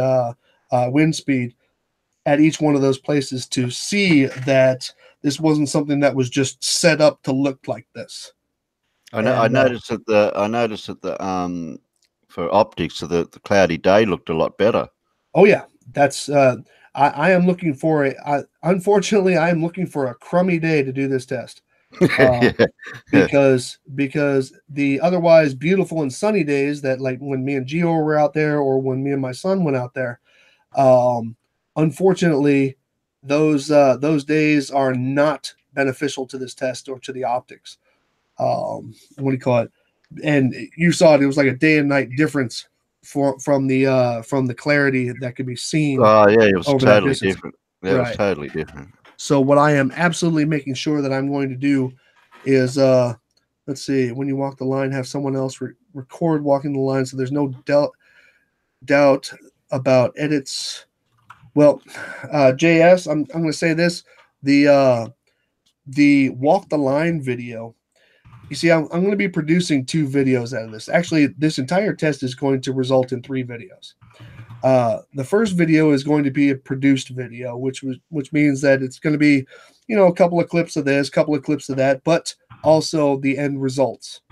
wind speed at each one of those places to see that this wasn't something that was just set up to look like this. I noticed that the for optics, so the cloudy day looked a lot better. Oh yeah, that's I am looking for unfortunately I am looking for a crummy day to do this test. Because the otherwise beautiful and sunny days that, like when me and Gio were out there or when me and my son went out there, unfortunately those days are not beneficial to this test or to the optics. What do you call it? And you saw it was like a day and night difference from the clarity that could be seen. Oh yeah, it was totally different. Yeah, right. It was totally different. So what I am absolutely making sure that I'm going to do is, let's see, when you walk the line, have someone else record walking the line, so there's no doubt about edits. Well, JS, I'm going to say this: the walk the line video. You see, I'm going to be producing 2 videos out of this. Actually, this entire test is going to result in 3 videos. The first video is going to be a produced video, which means that it's going to be, a couple of clips of this, couple of clips of that, but also the end results.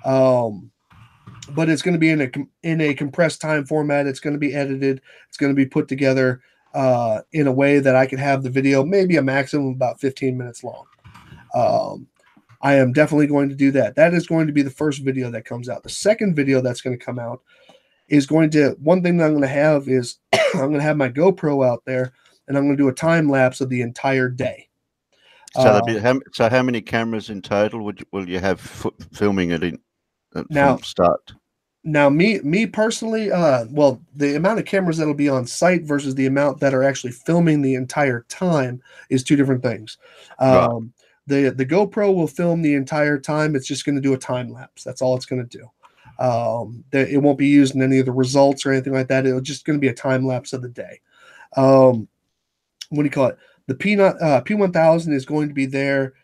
But it's going to be in a compressed time format. It's going to be edited. It's going to be put together in a way that I can have the video maybe a maximum of about 15 minutes long. I am definitely going to do that. That is going to be the first video that comes out. The second video that's going to come out is one thing that I'm going to have is I'm going to have my GoPro out there, and I'm going to do a time lapse of the entire day. So how many cameras in total will you have filming it in from start? Now, me personally, well, the amount of cameras that'll be on site versus the amount that are actually filming the entire time is 2 different things. Right. The GoPro will film the entire time. It's just going to do a time lapse. That's all it's going to do. It won't be used in any of the results or anything like that. It's just going to be a time lapse of the day. What do you call it? The P1000 is going to be there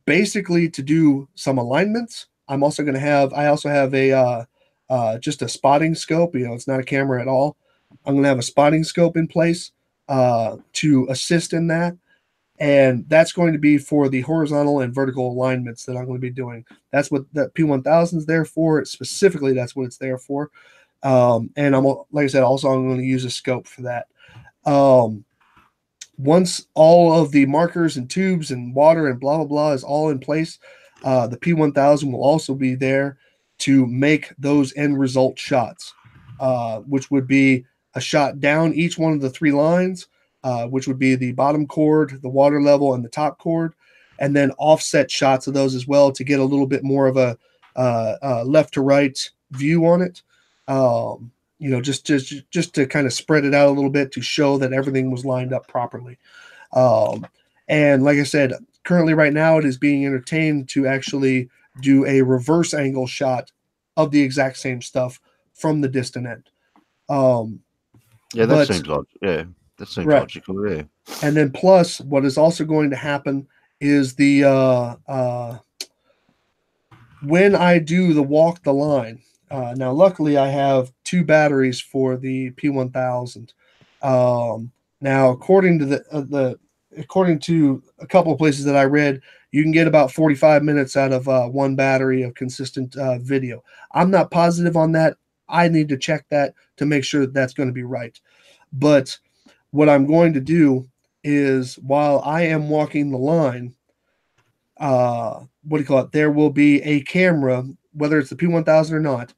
basically to do some alignments. I also have a just a spotting scope. It's not a camera at all. I'm going to have a spotting scope in place to assist in that. And that's going to be for the horizontal and vertical alignments that I'm going to be doing. That's what that P1000 is there for. Specifically, that's what it's there for. And like I said, also I'm going to use a scope for that. Once all of the markers and tubes and water and blah, blah, blah is all in place, the P1000 will also be there to make those end result shots, which would be a shot down each one of the 3 lines, which would be the bottom chord, the water level, and the top chord, and then offset shots of those as well to get a little bit more of a left to right view on it. Just to kind of spread it out a little bit to show that everything was lined up properly. And like I said, currently right now it is being entertained to actually do a reverse angle shot of the exact same stuff from the distant end. Yeah, that seems logical. Yeah, that seems logical. Yeah. And then plus, what is also going to happen is when I do the walk the line. Now, luckily, I have 2 batteries for the P1000. Now, according to according to a couple of places that I read, you can get about 45 minutes out of 1 battery of consistent video. I'm not positive on that. I need to check that to make sure that that's going to be right. But what I'm going to do is, while I am walking the line, there will be a camera, whether it's the P1000 or not.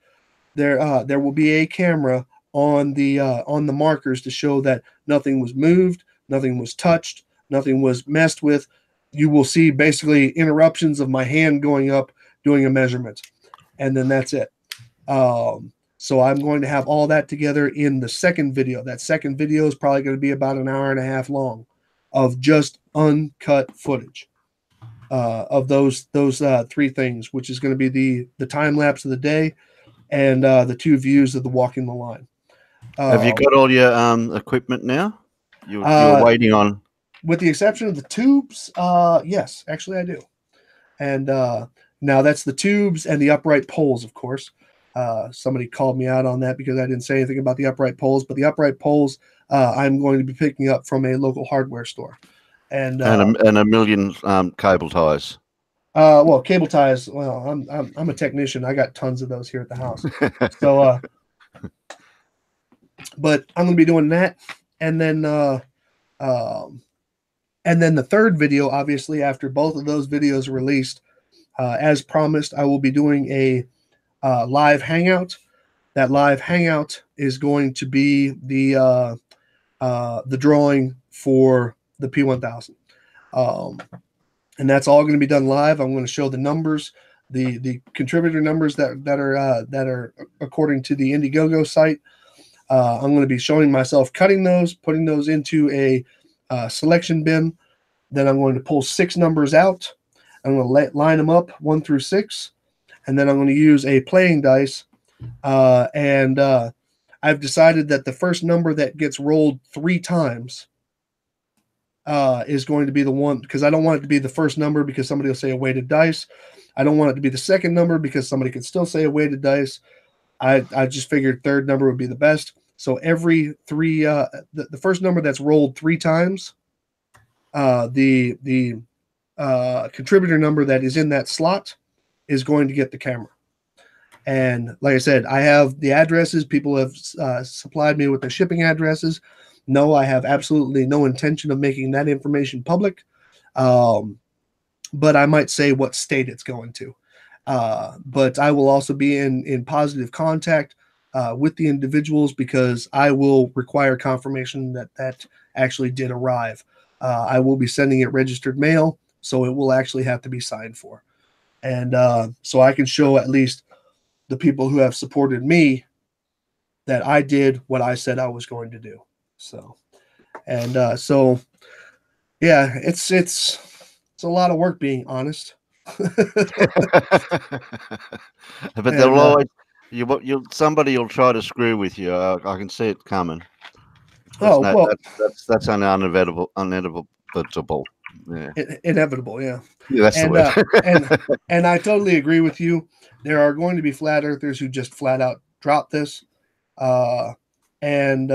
There will be a camera on the markers to show that nothing was moved, nothing was touched, nothing was messed with. You will see basically interruptions of my hand going up, doing a measurement, and then that's it. So I'm going to have all that together in the second video. That second video is probably going to be about an hour and a half long of just uncut footage of those 3 things, which is going to be the time lapse of the day and the 2 views of the walking the line. Have you got all your equipment now? You're waiting on, with the exception of the tubes. Yes, actually I do. And now that's the tubes and the upright poles, of course. Somebody called me out on that because I didn't say anything about the upright poles, but the upright poles I'm going to be picking up from a local hardware store. And a million cable ties. Well, cable ties. Well, I'm a technician. I got tons of those here at the house. So, but I'm going to be doing that, and then the third video, obviously, after both of those videos are released, as promised, I will be doing a live hangout. That live hangout is going to be the drawing for the P1000. And that's all going to be done live. I'm going to show the numbers, the contributor numbers that are according to the Indiegogo site. I'm going to be showing myself cutting those, putting those into a selection bin. Then I'm going to pull 6 numbers out. I'm going to line them up 1 through 6, and then I'm going to use a playing dice. And I've decided that the first number that gets rolled 3 times is going to be the one, because I don't want it to be the first number because somebody will say a weighted dice. I don't want it to be the second number because somebody could still say a weighted dice. I just figured third number would be the best. So every 3, the first number that's rolled 3 times, the contributor number that is in that slot is going to get the camera. And like I said, I have the addresses. People have supplied me with the shipping addresses. No, I have absolutely no intention of making that information public. But I might say what state it's going to. But I will also be in positive contact with the individuals, because I will require confirmation that actually did arrive. I will be sending it registered mail, so it will actually have to be signed for. And so I can show at least the people who have supported me that I did what I said I was going to do. So, and so, yeah, it's a lot of work, being honest. But they'll always somebody will try to screw with you. I can see it coming. That's inevitable. Yeah. Inevitable, yeah. That's the word. and I totally agree with you. There are going to be flat earthers who just flat out drop this, and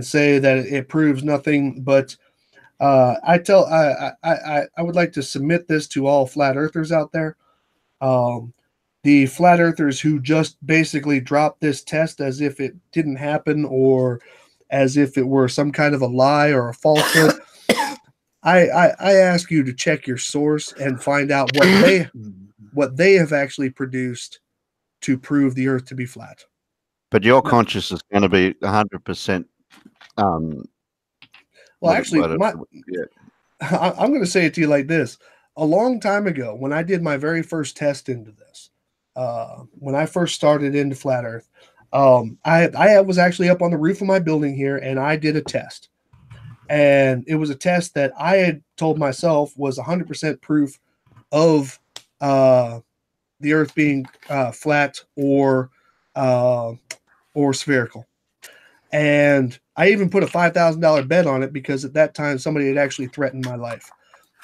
say that it proves nothing. But I would like to submit this to all flat earthers out there. The flat earthers who just basically drop this test as if it didn't happen, or as if it were some kind of a lie or a falsehood. I ask you to check your source and find out what they have actually produced to prove the Earth to be flat. But your conscience is going to be 100%. Well, actually, I'm going to say it to you like this. A long time ago, when I did my very first test into this, when I first started into flat Earth, I was actually up on the roof of my building here, and I did a test. And it was a test that I had told myself was 100% proof of the Earth being flat, or or spherical. And I even put a $5,000 bet on it because at that time somebody had actually threatened my life.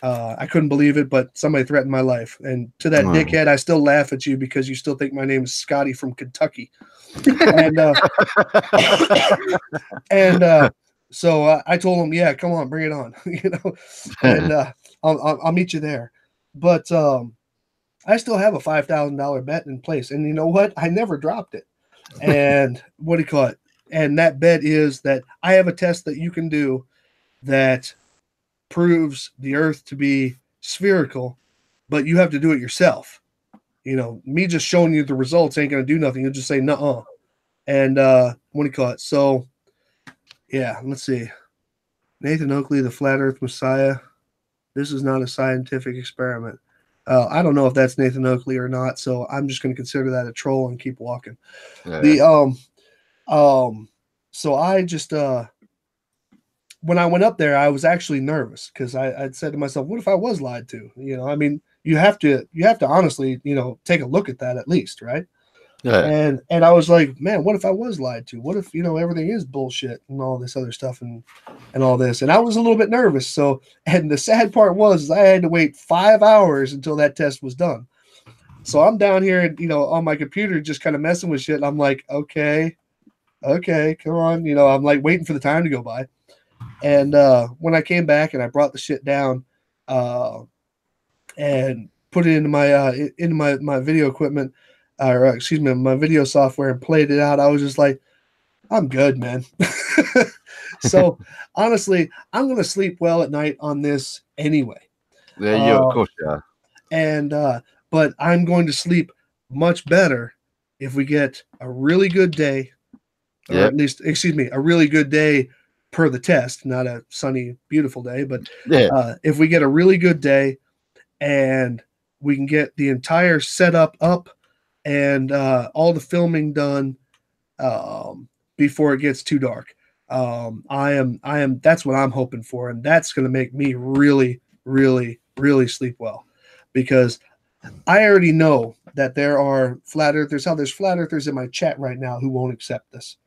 I couldn't believe it, but somebody threatened my life. And to that dickhead, I still laugh at you because you still think my name is Scotty from Kentucky. And so I told him, yeah, come on, bring it on, and I'll meet you there. But I still have a $5,000 bet in place, and you know what? I never dropped it. And what do you call it? And that bet is that I have a test that you can do that proves the Earth to be spherical, but you have to do it yourself. Me just showing you the results ain't going to do nothing. You'll just say, nuh-uh. And what do you call it? So, yeah, let's see. Nathan Oakley, the Flat Earth Messiah. This is not a scientific experiment. I don't know if that's Nathan Oakley or not, so I'm just going to consider that a troll and keep walking. Yeah. So I just when I went up there, I was actually nervous because I'd said to myself, "What if I was lied to?" I mean, you have to honestly, take a look at that at least, right? Yeah. And I was like, man, what if I was lied to? What if everything is bullshit and all this other stuff and all this? And I was a little bit nervous. So, and the sad part was I had to wait 5 hours until that test was done. So I'm down here, on my computer, just kind of messing with shit. And I'm like, okay, come on. I'm like waiting for the time to go by. And when I came back and I brought the shit down and put it into my video equipment, or excuse me, my video software, and played it out, I was just like, I'm good, man. So honestly, I'm going to sleep well at night on this anyway. Yeah, of course you are. And but I'm going to sleep much better if we get a really good day, or at least, a really good day per the test, not a sunny, beautiful day, but if we get a really good day and we can get the entire setup up and all the filming done before it gets too dark. That's what I'm hoping for, and that's going to make me really, really, really sleep well, because I already know that there are flat earthers. There's flat earthers in my chat right now who won't accept this.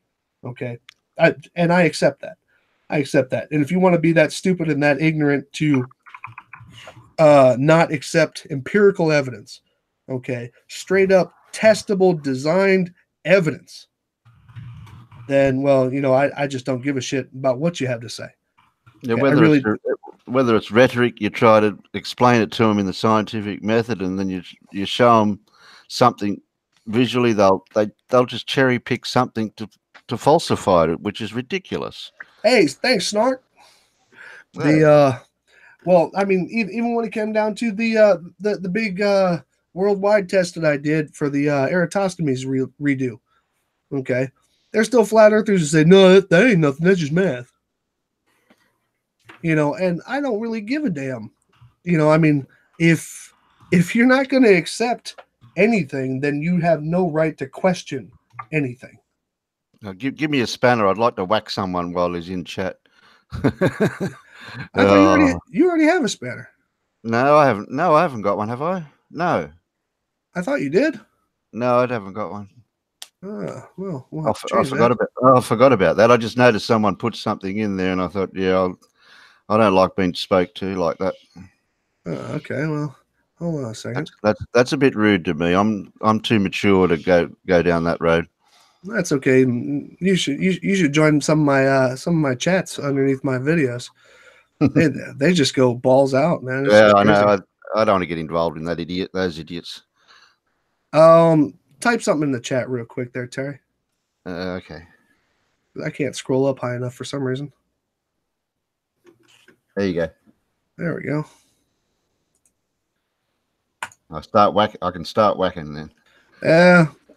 Okay, I accept that. And if you want to be that stupid and that ignorant to not accept empirical evidence, okay, straight up testable, designed evidence, then, well, I just don't give a shit about what you have to say. Yeah, whether it's rhetoric, you try to explain it to them in the scientific method, and then you show them something visually, they'll just cherry pick something to falsify it, which is ridiculous. Hey, thanks, Snark. Well, I mean, even when it came down to the big worldwide test that I did for the Eratosthenes redo, okay, there's still flat earthers who say, no, that ain't nothing, that's just math. And I don't really give a damn. I mean, if you're not going to accept anything, then you have no right to question anything. Now, give me a spanner. I'd like to whack someone while he's in chat. I thought you already have a spanner. No, I haven't. No, I haven't got one, have I? No. I thought you did. No, I haven't got one. Well, I forgot about that. I just noticed someone put something in there, and I thought, yeah, I don't like being spoke to like that. Okay, well, hold on a second. That's a bit rude to me. I'm too mature to go down that road. That's okay. You should join some of my chats underneath my videos. They just go balls out, man. Yeah, I know. I don't want to get involved in those idiots. Type something in the chat real quick there, Terry. Okay. I can't scroll up high enough for some reason. There you go. There we go. I can start whacking then.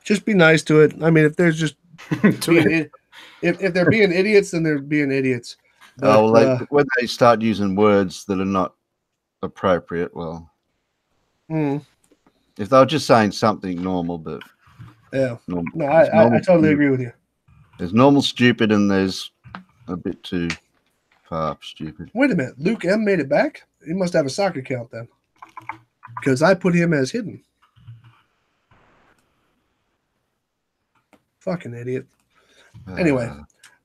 Just be nice to it. I mean, if there's just if they're being idiots, then they're being idiots. But, when they start using words that are not appropriate, well, if they were just saying something normal, but yeah, I totally agree with you. There's normal stupid, and there's a bit too far stupid. Wait a minute, Luke M made it back. He must have a soccer account then, because I put him as hidden. Fucking idiot. Anyway,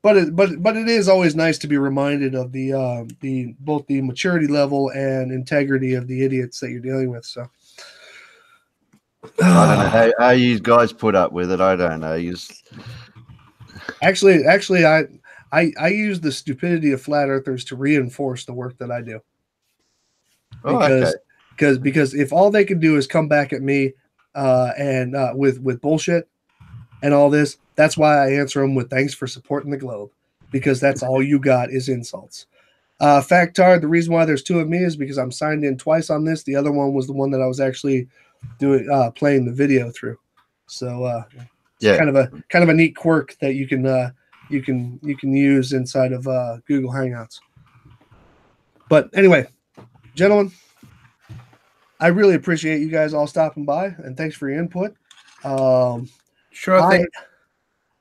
but it is always nice to be reminded of the both the maturity level and integrity of the idiots that you're dealing with. So I don't know how you guys put up with it. I don't know. Actually, I use the stupidity of flat earthers to reinforce the work that I do. Because if all they can do is come back at me and with bullshit and all this, that's why I answer them with thanks for supporting the globe, because that's all you got is insults. Factard, the reason why there's two of me is because I'm signed in twice on this. The other one was the one that I was actually doing playing the video through. So it's kind of a neat quirk that you can use inside of Google Hangouts. But anyway, gentlemen, I really appreciate you guys all stopping by, and thanks for your input. Sure thing.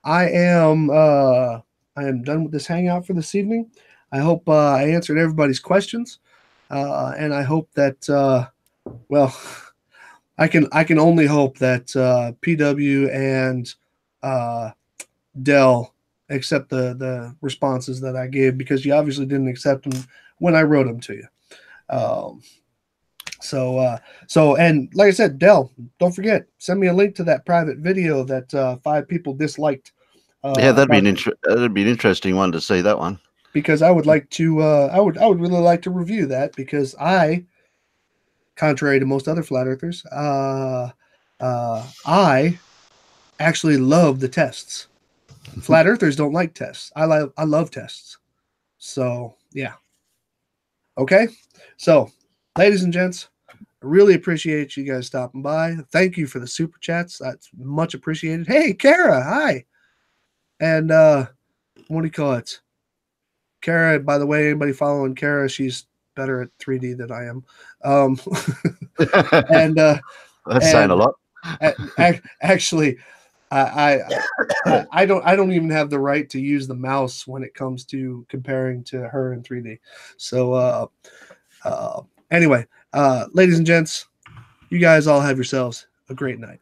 I am done with this hangout for this evening. I hope I answered everybody's questions, and I hope that well, I can only hope that PW and Dell accept the responses that I gave, because you obviously didn't accept them when I wrote them to you. So and like I said, Dell, don't forget, send me a link to that private video that 5 people disliked. That'd be an interesting one to see, that one. Because I would like to I would really like to review that, because I, contrary to most other flat earthers, I actually love the tests. Flat earthers don't like tests. I love tests. So yeah. Okay. So, ladies and gents, I really appreciate you guys stopping by. Thank you for the super chats. That's much appreciated. Hey, Kara, hi. And what do you call it? Kara, by the way, anybody following Kara, she's better at 3D than I am. And that's saying a lot. Actually, I don't even have the right to use the mouse when it comes to comparing to her in 3D. So anyway, ladies and gents, you guys all have yourselves a great night.